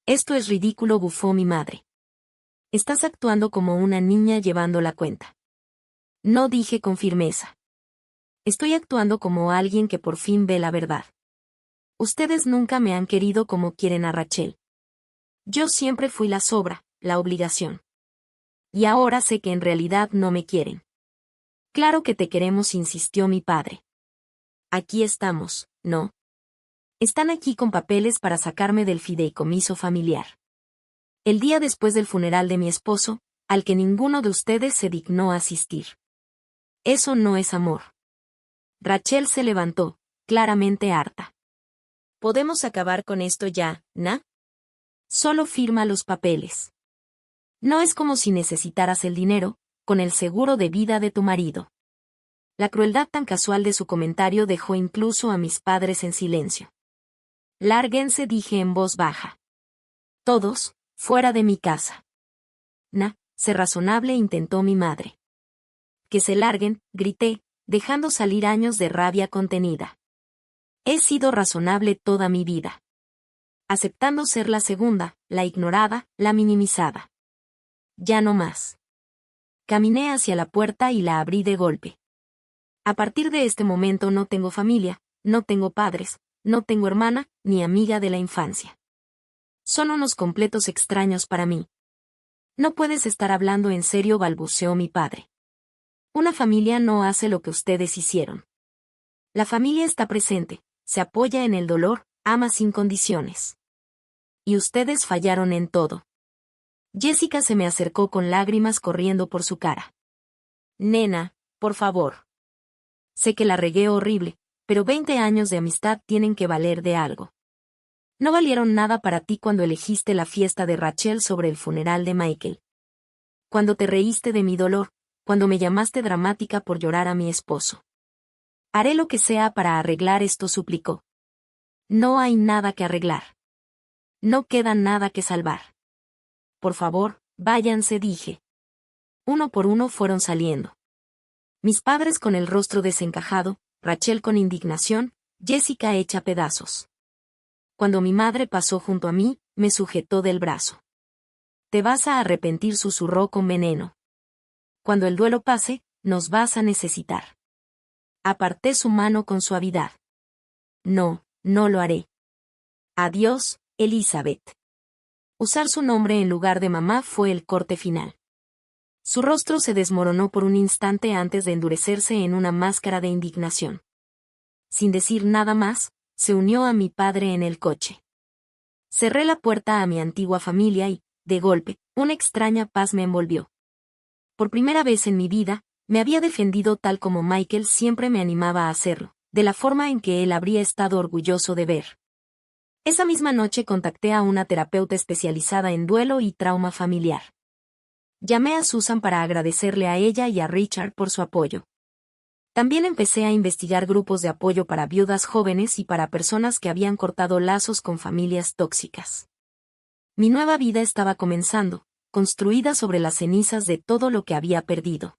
Esto es ridículo, bufó mi madre. Estás actuando como una niña llevando la cuenta. No, dije con firmeza. Estoy actuando como alguien que por fin ve la verdad. Ustedes nunca me han querido como quieren a Rachel. Yo siempre fui la sobra, la obligación. Y ahora sé que en realidad no me quieren. Claro que te queremos, insistió mi padre. Aquí estamos, ¿no? Están aquí con papeles para sacarme del fideicomiso familiar. El día después del funeral de mi esposo, al que ninguno de ustedes se dignó asistir. Eso no es amor. Rachel se levantó, claramente harta. ¿Podemos acabar con esto ya, Na? Solo firma los papeles. No es como si necesitaras el dinero, con el seguro de vida de tu marido. La crueldad tan casual de su comentario dejó incluso a mis padres en silencio. Lárguense, dije en voz baja. Todos, fuera de mi casa. Na, sé razonable, intentó mi madre. Que se larguen, grité, dejando salir años de rabia contenida. He sido razonable toda mi vida. Aceptando ser la segunda, la ignorada, la minimizada. Ya no más. Caminé hacia la puerta y la abrí de golpe. A partir de este momento no tengo familia, no tengo padres, no tengo hermana, ni amiga de la infancia. Son unos completos extraños para mí. No puedes estar hablando en serio, balbuceó mi padre. Una familia no hace lo que ustedes hicieron. La familia está presente, se apoya en el dolor, ama sin condiciones. Y ustedes fallaron en todo. Jessica se me acercó con lágrimas corriendo por su cara. Nena, por favor. Sé que la regué horrible, pero 20 años de amistad tienen que valer de algo. No valieron nada para ti cuando elegiste la fiesta de Rachel sobre el funeral de Michael. Cuando te reíste de mi dolor, cuando me llamaste dramática por llorar a mi esposo. Haré lo que sea para arreglar esto, suplicó. No hay nada que arreglar. No queda nada que salvar. Por favor, váyanse, dije. Uno por uno fueron saliendo. Mis padres con el rostro desencajado, Rachel con indignación, Jessica hecha pedazos. Cuando mi madre pasó junto a mí, me sujetó del brazo. Te vas a arrepentir, susurró con veneno. Cuando el duelo pase, nos vas a necesitar. Aparté su mano con suavidad. No, no lo haré. Adiós, Elizabeth. Usar su nombre en lugar de mamá fue el corte final. Su rostro se desmoronó por un instante antes de endurecerse en una máscara de indignación. Sin decir nada más, se unió a mi padre en el coche. Cerré la puerta a mi antigua familia y, de golpe, una extraña paz me envolvió. Por primera vez en mi vida, me había defendido tal como Michael siempre me animaba a hacerlo, de la forma en que él habría estado orgulloso de ver. Esa misma noche contacté a una terapeuta especializada en duelo y trauma familiar. Llamé a Susan para agradecerle a ella y a Richard por su apoyo. También empecé a investigar grupos de apoyo para viudas jóvenes y para personas que habían cortado lazos con familias tóxicas. Mi nueva vida estaba comenzando, construida sobre las cenizas de todo lo que había perdido.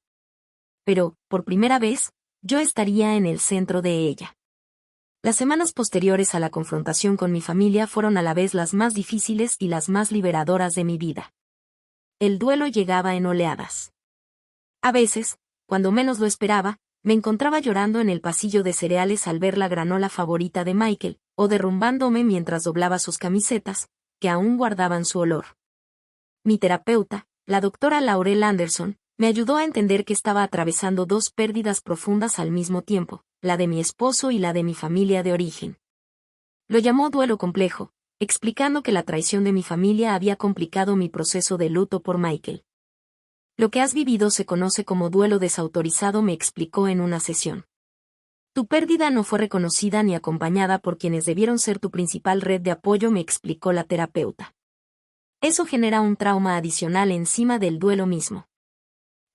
Pero, por primera vez, yo estaría en el centro de ella. Las semanas posteriores a la confrontación con mi familia fueron a la vez las más difíciles y las más liberadoras de mi vida. El duelo llegaba en oleadas. A veces, cuando menos lo esperaba, me encontraba llorando en el pasillo de cereales al ver la granola favorita de Michael, o derrumbándome mientras doblaba sus camisetas, que aún guardaban su olor. Mi terapeuta, la doctora Laurel Anderson, me ayudó a entender que estaba atravesando dos pérdidas profundas al mismo tiempo, la de mi esposo y la de mi familia de origen. Lo llamó duelo complejo, explicando que la traición de mi familia había complicado mi proceso de luto por Michael. Lo que has vivido se conoce como duelo desautorizado, me explicó en una sesión. Tu pérdida no fue reconocida ni acompañada por quienes debieron ser tu principal red de apoyo, me explicó la terapeuta. Eso genera un trauma adicional encima del duelo mismo.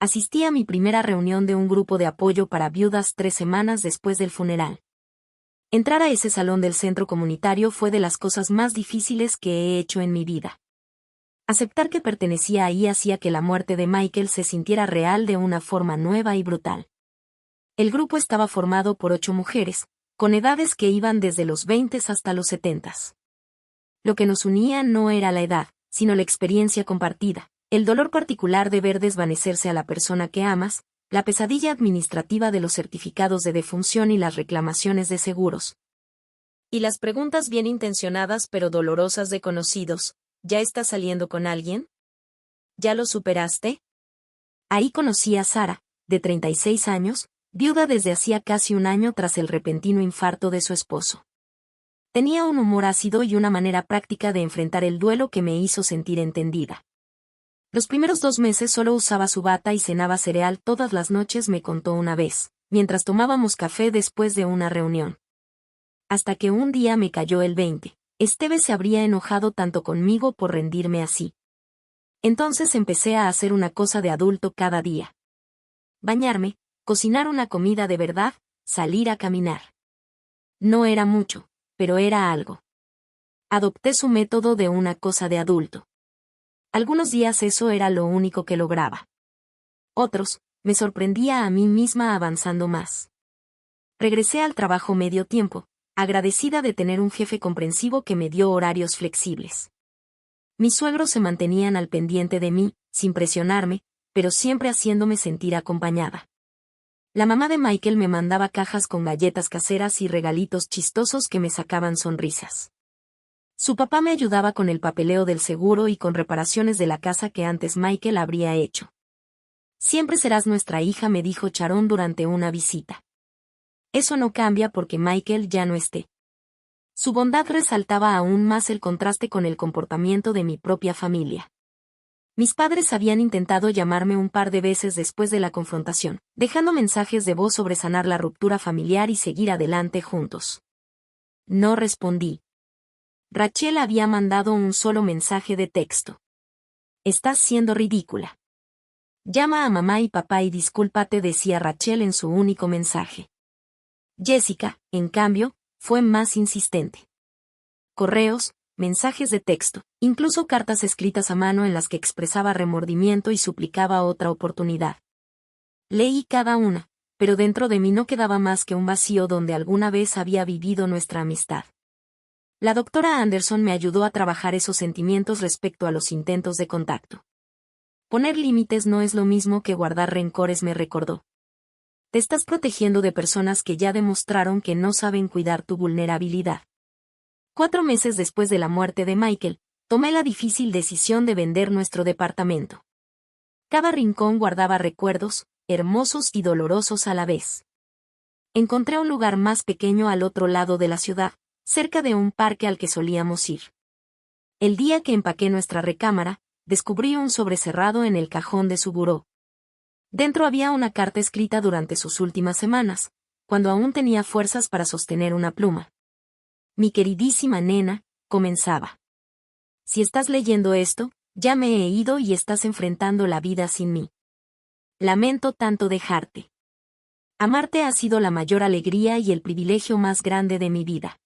Asistí a mi primera reunión de un grupo de apoyo para viudas 3 semanas después del funeral. Entrar a ese salón del centro comunitario fue de las cosas más difíciles que he hecho en mi vida. Aceptar que pertenecía ahí hacía que la muerte de Michael se sintiera real de una forma nueva y brutal. El grupo estaba formado por 8 mujeres, con edades que iban desde los 20 hasta los 70. Lo que nos unía no era la edad, sino la experiencia compartida, el dolor particular de ver desvanecerse a la persona que amas, la pesadilla administrativa de los certificados de defunción y las reclamaciones de seguros. Y las preguntas bien intencionadas pero dolorosas de conocidos, ¿ya estás saliendo con alguien? ¿Ya lo superaste? Ahí conocí a Sara, de 36 años, viuda desde hacía casi un año tras el repentino infarto de su esposo. Tenía un humor ácido y una manera práctica de enfrentar el duelo que me hizo sentir entendida. Los primeros 2 meses solo usaba su bata y cenaba cereal todas las noches, me contó una vez, mientras tomábamos café después de una reunión. Hasta que un día me cayó el 20. Esteve se habría enojado tanto conmigo por rendirme así. Entonces empecé a hacer una cosa de adulto cada día. Bañarme, cocinar una comida de verdad, salir a caminar. No era mucho, pero era algo. Adopté su método de una cosa de adulto. Algunos días eso era lo único que lograba. Otros, me sorprendía a mí misma avanzando más. Regresé al trabajo medio tiempo, agradecida de tener un jefe comprensivo que me dio horarios flexibles. Mis suegros se mantenían al pendiente de mí, sin presionarme, pero siempre haciéndome sentir acompañada. La mamá de Michael me mandaba cajas con galletas caseras y regalitos chistosos que me sacaban sonrisas. Su papá me ayudaba con el papeleo del seguro y con reparaciones de la casa que antes Michael habría hecho. Siempre serás nuestra hija, me dijo Sharon durante una visita. Eso no cambia porque Michael ya no esté. Su bondad resaltaba aún más el contraste con el comportamiento de mi propia familia. Mis padres habían intentado llamarme un par de veces después de la confrontación, dejando mensajes de voz sobre sanar la ruptura familiar y seguir adelante juntos. No respondí. Rachel había mandado un solo mensaje de texto. Estás siendo ridícula. Llama a mamá y papá y discúlpate, decía Rachel en su único mensaje. Jessica, en cambio, fue más insistente. Correos, mensajes de texto, incluso cartas escritas a mano en las que expresaba remordimiento y suplicaba otra oportunidad. Leí cada una, pero dentro de mí no quedaba más que un vacío donde alguna vez había vivido nuestra amistad. La doctora Anderson me ayudó a trabajar esos sentimientos respecto a los intentos de contacto. Poner límites no es lo mismo que guardar rencores, me recordó. Te estás protegiendo de personas que ya demostraron que no saben cuidar tu vulnerabilidad. 4 meses después de la muerte de Michael, tomé la difícil decisión de vender nuestro departamento. Cada rincón guardaba recuerdos, hermosos y dolorosos a la vez. Encontré un lugar más pequeño al otro lado de la ciudad, cerca de un parque al que solíamos ir. El día que empaqué nuestra recámara, descubrí un sobre cerrado en el cajón de su buró. Dentro había una carta escrita durante sus últimas semanas, cuando aún tenía fuerzas para sostener una pluma. Mi queridísima nena, comenzaba. Si estás leyendo esto, ya me he ido y estás enfrentando la vida sin mí. Lamento tanto dejarte. Amarte ha sido la mayor alegría y el privilegio más grande de mi vida.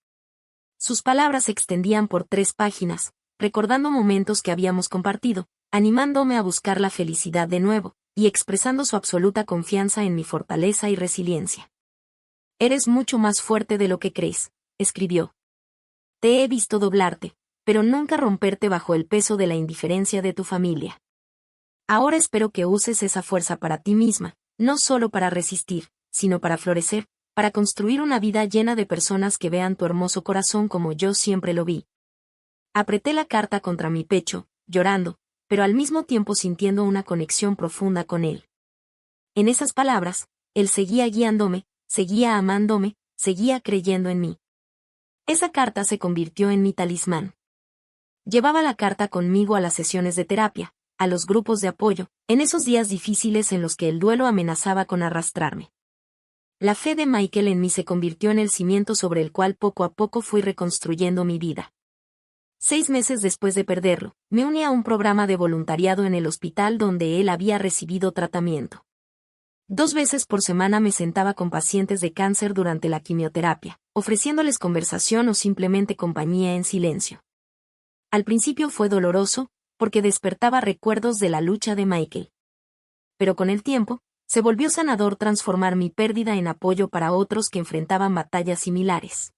Sus palabras se extendían por 3 páginas, recordando momentos que habíamos compartido, animándome a buscar la felicidad de nuevo, y expresando su absoluta confianza en mi fortaleza y resiliencia. Eres mucho más fuerte de lo que crees, escribió. Te he visto doblarte, pero nunca romperte bajo el peso de la indiferencia de tu familia. Ahora espero que uses esa fuerza para ti misma, no solo para resistir, sino para florecer, para construir una vida llena de personas que vean tu hermoso corazón como yo siempre lo vi. Apreté la carta contra mi pecho, llorando, pero al mismo tiempo sintiendo una conexión profunda con él. En esas palabras, él seguía guiándome, seguía amándome, seguía creyendo en mí. Esa carta se convirtió en mi talismán. Llevaba la carta conmigo a las sesiones de terapia, a los grupos de apoyo, en esos días difíciles en los que el duelo amenazaba con arrastrarme. La fe de Michael en mí se convirtió en el cimiento sobre el cual poco a poco fui reconstruyendo mi vida. 6 meses después de perderlo, me uní a un programa de voluntariado en el hospital donde él había recibido tratamiento. 2 veces por semana me sentaba con pacientes de cáncer durante la quimioterapia, ofreciéndoles conversación o simplemente compañía en silencio. Al principio fue doloroso, porque despertaba recuerdos de la lucha de Michael. Pero con el tiempo, se volvió sanador transformar mi pérdida en apoyo para otros que enfrentaban batallas similares.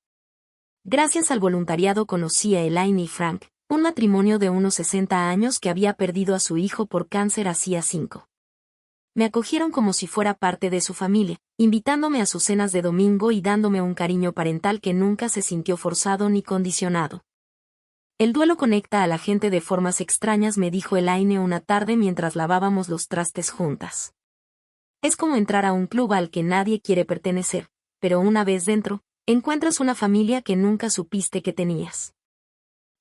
Gracias al voluntariado conocí a Elaine y Frank, un matrimonio de unos 60 años que había perdido a su hijo por cáncer hacía 5. Me acogieron como si fuera parte de su familia, invitándome a sus cenas de domingo y dándome un cariño parental que nunca se sintió forzado ni condicionado. El duelo conecta a la gente de formas extrañas, me dijo Elaine una tarde mientras lavábamos los trastes juntas. Es como entrar a un club al que nadie quiere pertenecer, pero una vez dentro, encuentras una familia que nunca supiste que tenías.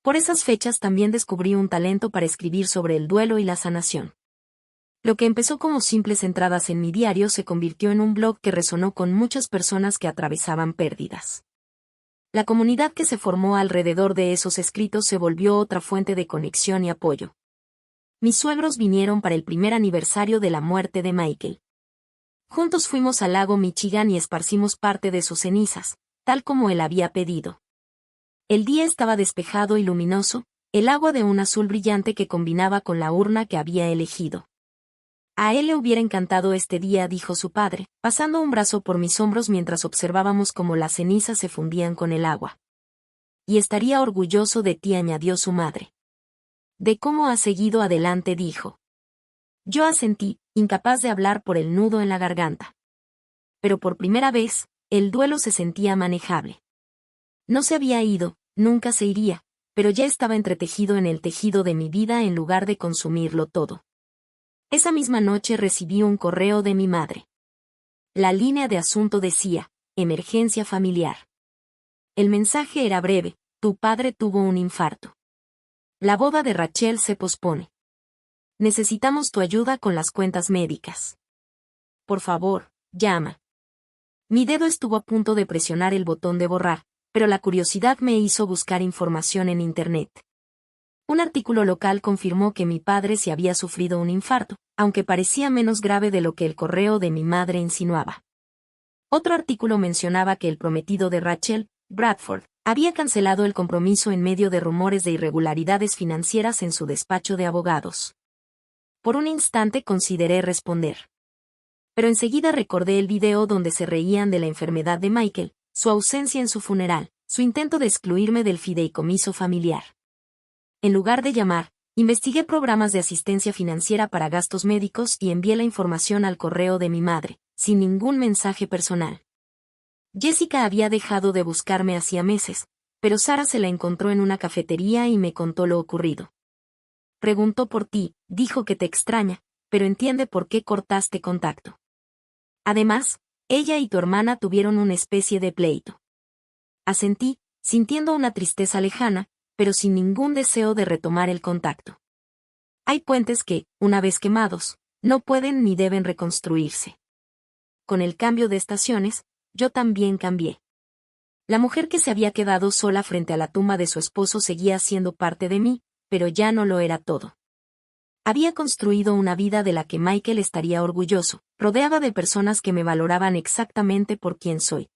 Por esas fechas también descubrí un talento para escribir sobre el duelo y la sanación. Lo que empezó como simples entradas en mi diario se convirtió en un blog que resonó con muchas personas que atravesaban pérdidas. La comunidad que se formó alrededor de esos escritos se volvió otra fuente de conexión y apoyo. Mis suegros vinieron para el primer aniversario de la muerte de Michael. Juntos fuimos al lago Michigan y esparcimos parte de sus cenizas, tal como él había pedido. El día estaba despejado y luminoso, el agua de un azul brillante que combinaba con la urna que había elegido. A él le hubiera encantado este día, dijo su padre, pasando un brazo por mis hombros mientras observábamos cómo las cenizas se fundían con el agua. Y estaría orgulloso de ti, añadió su madre. De cómo has seguido adelante, dijo. Yo asentí, incapaz de hablar por el nudo en la garganta. Pero por primera vez, el duelo se sentía manejable. No se había ido, nunca se iría, pero ya estaba entretejido en el tejido de mi vida en lugar de consumirlo todo. Esa misma noche recibí un correo de mi madre. La línea de asunto decía, emergencia familiar. El mensaje era breve, tu padre tuvo un infarto. La boda de Rachel se pospone. Necesitamos tu ayuda con las cuentas médicas. Por favor, llama. Mi dedo estuvo a punto de presionar el botón de borrar, pero la curiosidad me hizo buscar información en Internet. Un artículo local confirmó que mi padre se había sufrido un infarto, aunque parecía menos grave de lo que el correo de mi madre insinuaba. Otro artículo mencionaba que el prometido de Rachel, Bradford, había cancelado el compromiso en medio de rumores de irregularidades financieras en su despacho de abogados. Por un instante consideré responder. Pero enseguida recordé el video donde se reían de la enfermedad de Michael, su ausencia en su funeral, su intento de excluirme del fideicomiso familiar. En lugar de llamar, investigué programas de asistencia financiera para gastos médicos y envié la información al correo de mi madre, sin ningún mensaje personal. Jessica había dejado de buscarme hacía meses, pero Sara se la encontró en una cafetería y me contó lo ocurrido. Preguntó por ti, dijo que te extraña, pero entiende por qué cortaste contacto. Además, ella y tu hermana tuvieron una especie de pleito. Asentí, sintiendo una tristeza lejana, pero sin ningún deseo de retomar el contacto. Hay puentes que, una vez quemados, no pueden ni deben reconstruirse. Con el cambio de estaciones, yo también cambié. La mujer que se había quedado sola frente a la tumba de su esposo seguía siendo parte de mí, pero ya no lo era todo. Había construido una vida de la que Michael estaría orgulloso, rodeada de personas que me valoraban exactamente por quien soy.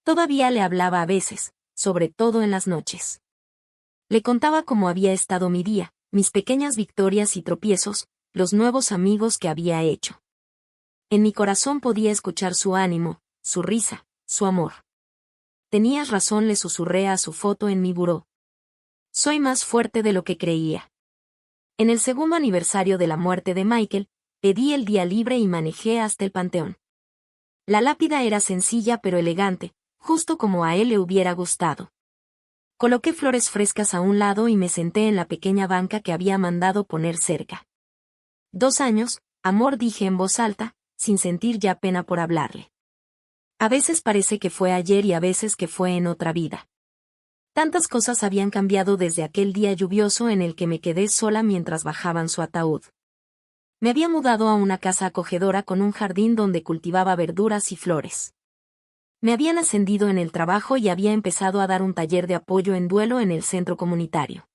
Todavía le hablaba a veces, sobre todo en las noches. Le contaba cómo había estado mi día, mis pequeñas victorias y tropiezos, los nuevos amigos que había hecho. En mi corazón podía escuchar su ánimo, su risa, su amor. Tenías razón, le susurré a su foto en mi buró. Soy más fuerte de lo que creía. En el segundo aniversario de la muerte de Michael, pedí el día libre y manejé hasta el panteón. La lápida era sencilla pero elegante, justo como a él le hubiera gustado. Coloqué flores frescas a un lado y me senté en la pequeña banca que había mandado poner cerca. 2 años, amor, dije en voz alta, sin sentir ya pena por hablarle. A veces parece que fue ayer y a veces que fue en otra vida. Tantas cosas habían cambiado desde aquel día lluvioso en el que me quedé sola mientras bajaban su ataúd. Me había mudado a una casa acogedora con un jardín donde cultivaba verduras y flores. Me habían ascendido en el trabajo y había empezado a dar un taller de apoyo en duelo en el centro comunitario.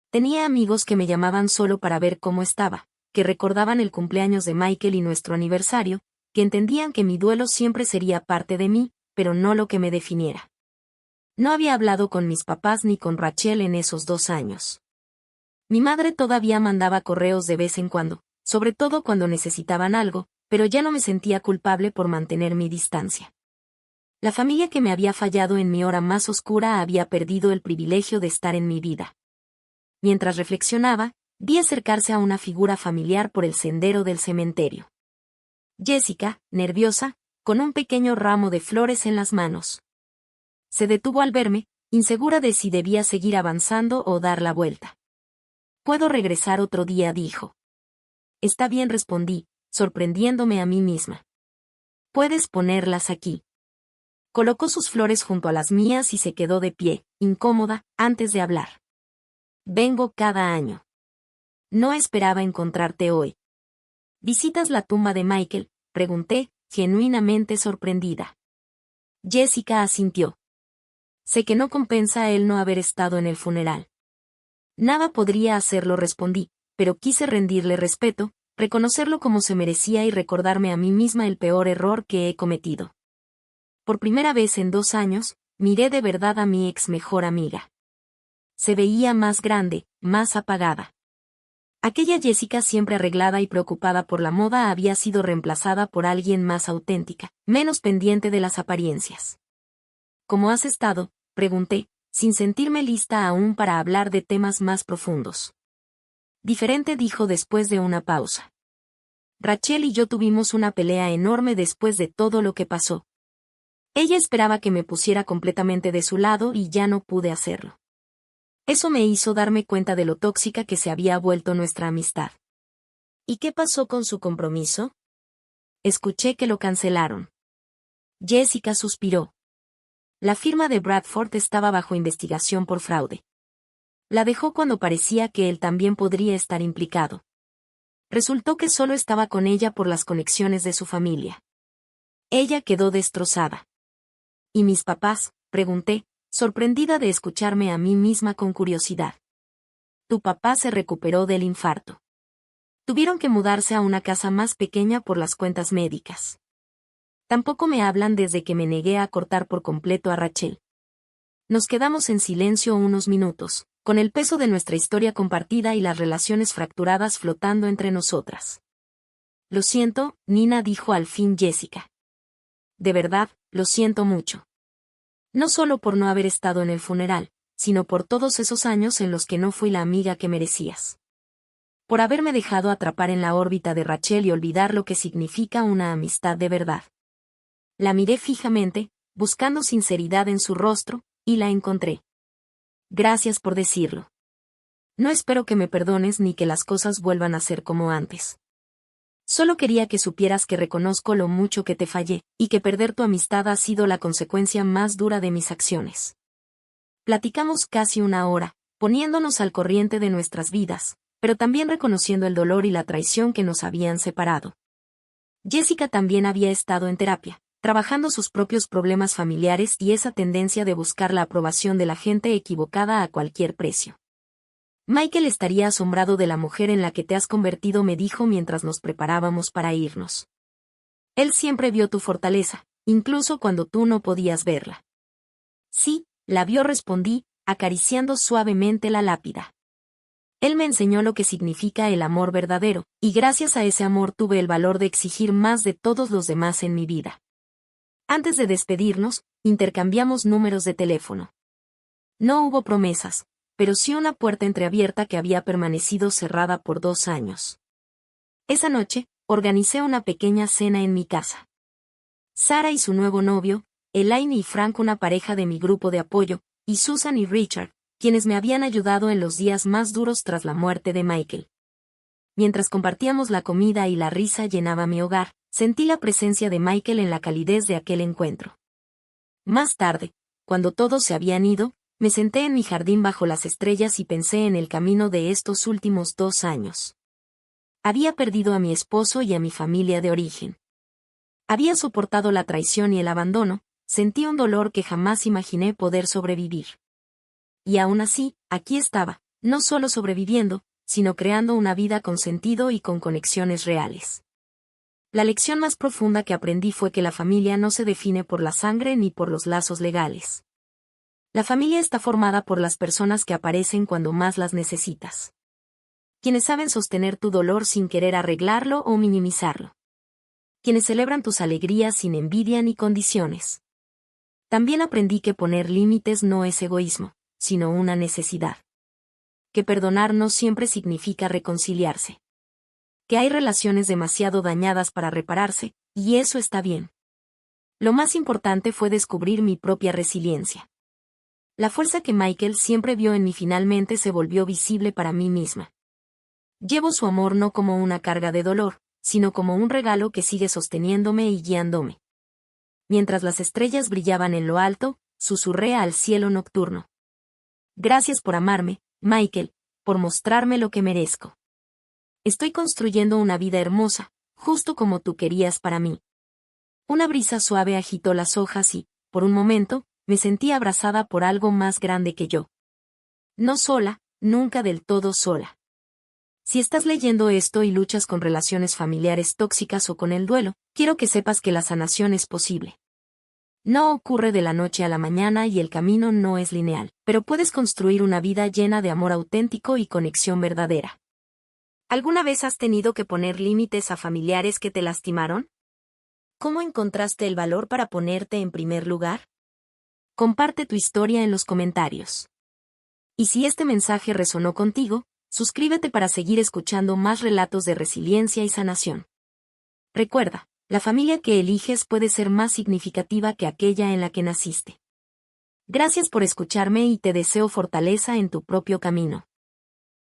Tenía amigos que me llamaban solo para ver cómo estaba, que recordaban el cumpleaños de Michael y nuestro aniversario, que entendían que mi duelo siempre sería parte de mí, pero no lo que me definiera. No había hablado con mis papás ni con Rachel en esos 2 años. Mi madre todavía mandaba correos de vez en cuando, sobre todo cuando necesitaban algo, pero ya no me sentía culpable por mantener mi distancia. La familia que me había fallado en mi hora más oscura había perdido el privilegio de estar en mi vida. Mientras reflexionaba, vi acercarse a una figura familiar por el sendero del cementerio. Jessica, nerviosa, con un pequeño ramo de flores en las manos. Se detuvo al verme, insegura de si debía seguir avanzando o dar la vuelta. «Puedo regresar otro día», dijo. «Está bien», respondí, sorprendiéndome a mí misma. «Puedes ponerlas aquí». Colocó sus flores junto a las mías y se quedó de pie, incómoda, antes de hablar. «Vengo cada año. No esperaba encontrarte hoy». «¿Visitas la tumba de Michael?», pregunté, genuinamente sorprendida. Jessica asintió. «Sé que no compensa a él no haber estado en el funeral». «Nada podría hacerlo», respondí, pero quise rendirle respeto, reconocerlo como se merecía y recordarme a mí misma el peor error que he cometido. Por primera vez en 2 años, miré de verdad a mi ex mejor amiga. Se veía más grande, más apagada. Aquella Jessica siempre arreglada y preocupada por la moda había sido reemplazada por alguien más auténtica, menos pendiente de las apariencias. «¿Cómo has estado?», pregunté, sin sentirme lista aún para hablar de temas más profundos. «Diferente», dijo después de una pausa. «Rachel y yo tuvimos una pelea enorme después de todo lo que pasó. Ella esperaba que me pusiera completamente de su lado y ya no pude hacerlo. Eso me hizo darme cuenta de lo tóxica que se había vuelto nuestra amistad». «¿Y qué pasó con su compromiso?». «Escuché que lo cancelaron». Jessica suspiró. La firma de Bradford estaba bajo investigación por fraude. La dejó cuando parecía que él también podría estar implicado. Resultó que solo estaba con ella por las conexiones de su familia. Ella quedó destrozada. «¿Y mis papás?», pregunté, sorprendida de escucharme a mí misma con curiosidad. «Tu papá se recuperó del infarto. Tuvieron que mudarse a una casa más pequeña por las cuentas médicas. Tampoco me hablan desde que me negué a cortar por completo a Rachel». Nos quedamos en silencio unos minutos, con el peso de nuestra historia compartida y las relaciones fracturadas flotando entre nosotras. «Lo siento», Nina, dijo al fin Jessica. «De verdad, lo siento mucho. No solo por no haber estado en el funeral, sino por todos esos años en los que no fui la amiga que merecías. Por haberme dejado atrapar en la órbita de Rachel y olvidar lo que significa una amistad de verdad». La miré fijamente, buscando sinceridad en su rostro, y la encontré. «Gracias por decirlo. No espero que me perdones ni que las cosas vuelvan a ser como antes. Solo quería que supieras que reconozco lo mucho que te fallé, y que perder tu amistad ha sido la consecuencia más dura de mis acciones». Platicamos casi 1 hora, poniéndonos al corriente de nuestras vidas, pero también reconociendo el dolor y la traición que nos habían separado. Jessica también había estado en terapia, trabajando sus propios problemas familiares y esa tendencia de buscar la aprobación de la gente equivocada a cualquier precio. «Michael estaría asombrado de la mujer en la que te has convertido», me dijo mientras nos preparábamos para irnos. «Él siempre vio tu fortaleza, incluso cuando tú no podías verla». «Sí, la vio», respondí, acariciando suavemente la lápida. «Él me enseñó lo que significa el amor verdadero, y gracias a ese amor tuve el valor de exigir más de todos los demás en mi vida». Antes de despedirnos, intercambiamos números de teléfono. No hubo promesas, pero sí una puerta entreabierta que había permanecido cerrada por 2 años. Esa noche, organicé una pequeña cena en mi casa. Sara y su nuevo novio, Elaine y Frank, una pareja de mi grupo de apoyo, y Susan y Richard, quienes me habían ayudado en los días más duros tras la muerte de Michael. Mientras compartíamos la comida y la risa llenaba mi hogar, sentí la presencia de Michael en la calidez de aquel encuentro. Más tarde, cuando todos se habían ido, me senté en mi jardín bajo las estrellas y pensé en el camino de estos últimos 2 años. Había perdido a mi esposo y a mi familia de origen. Había soportado la traición y el abandono, sentí un dolor que jamás imaginé poder sobrevivir. Y aún así, aquí estaba, no solo sobreviviendo, sino creando una vida con sentido y con conexiones reales. La lección más profunda que aprendí fue que la familia no se define por la sangre ni por los lazos legales. La familia está formada por las personas que aparecen cuando más las necesitas. Quienes saben sostener tu dolor sin querer arreglarlo o minimizarlo. Quienes celebran tus alegrías sin envidia ni condiciones. También aprendí que poner límites no es egoísmo, sino una necesidad. Que perdonar no siempre significa reconciliarse. Que hay relaciones demasiado dañadas para repararse, y eso está bien. Lo más importante fue descubrir mi propia resiliencia. La fuerza que Michael siempre vio en mí finalmente se volvió visible para mí misma. Llevo su amor no como una carga de dolor, sino como un regalo que sigue sosteniéndome y guiándome. Mientras las estrellas brillaban en lo alto, susurré al cielo nocturno. Gracias por amarme, Michael, por mostrarme lo que merezco. Estoy construyendo una vida hermosa, justo como tú querías para mí. Una brisa suave agitó las hojas y, por un momento, me sentí abrazada por algo más grande que yo. No sola, nunca del todo sola. Si estás leyendo esto y luchas con relaciones familiares tóxicas o con el duelo, quiero que sepas que la sanación es posible. No ocurre de la noche a la mañana y el camino no es lineal, pero puedes construir una vida llena de amor auténtico y conexión verdadera. ¿Alguna vez has tenido que poner límites a familiares que te lastimaron? ¿Cómo encontraste el valor para ponerte en primer lugar? Comparte tu historia en los comentarios. Y si este mensaje resonó contigo, suscríbete para seguir escuchando más relatos de resiliencia y sanación. Recuerda, la familia que eliges puede ser más significativa que aquella en la que naciste. Gracias por escucharme y te deseo fortaleza en tu propio camino.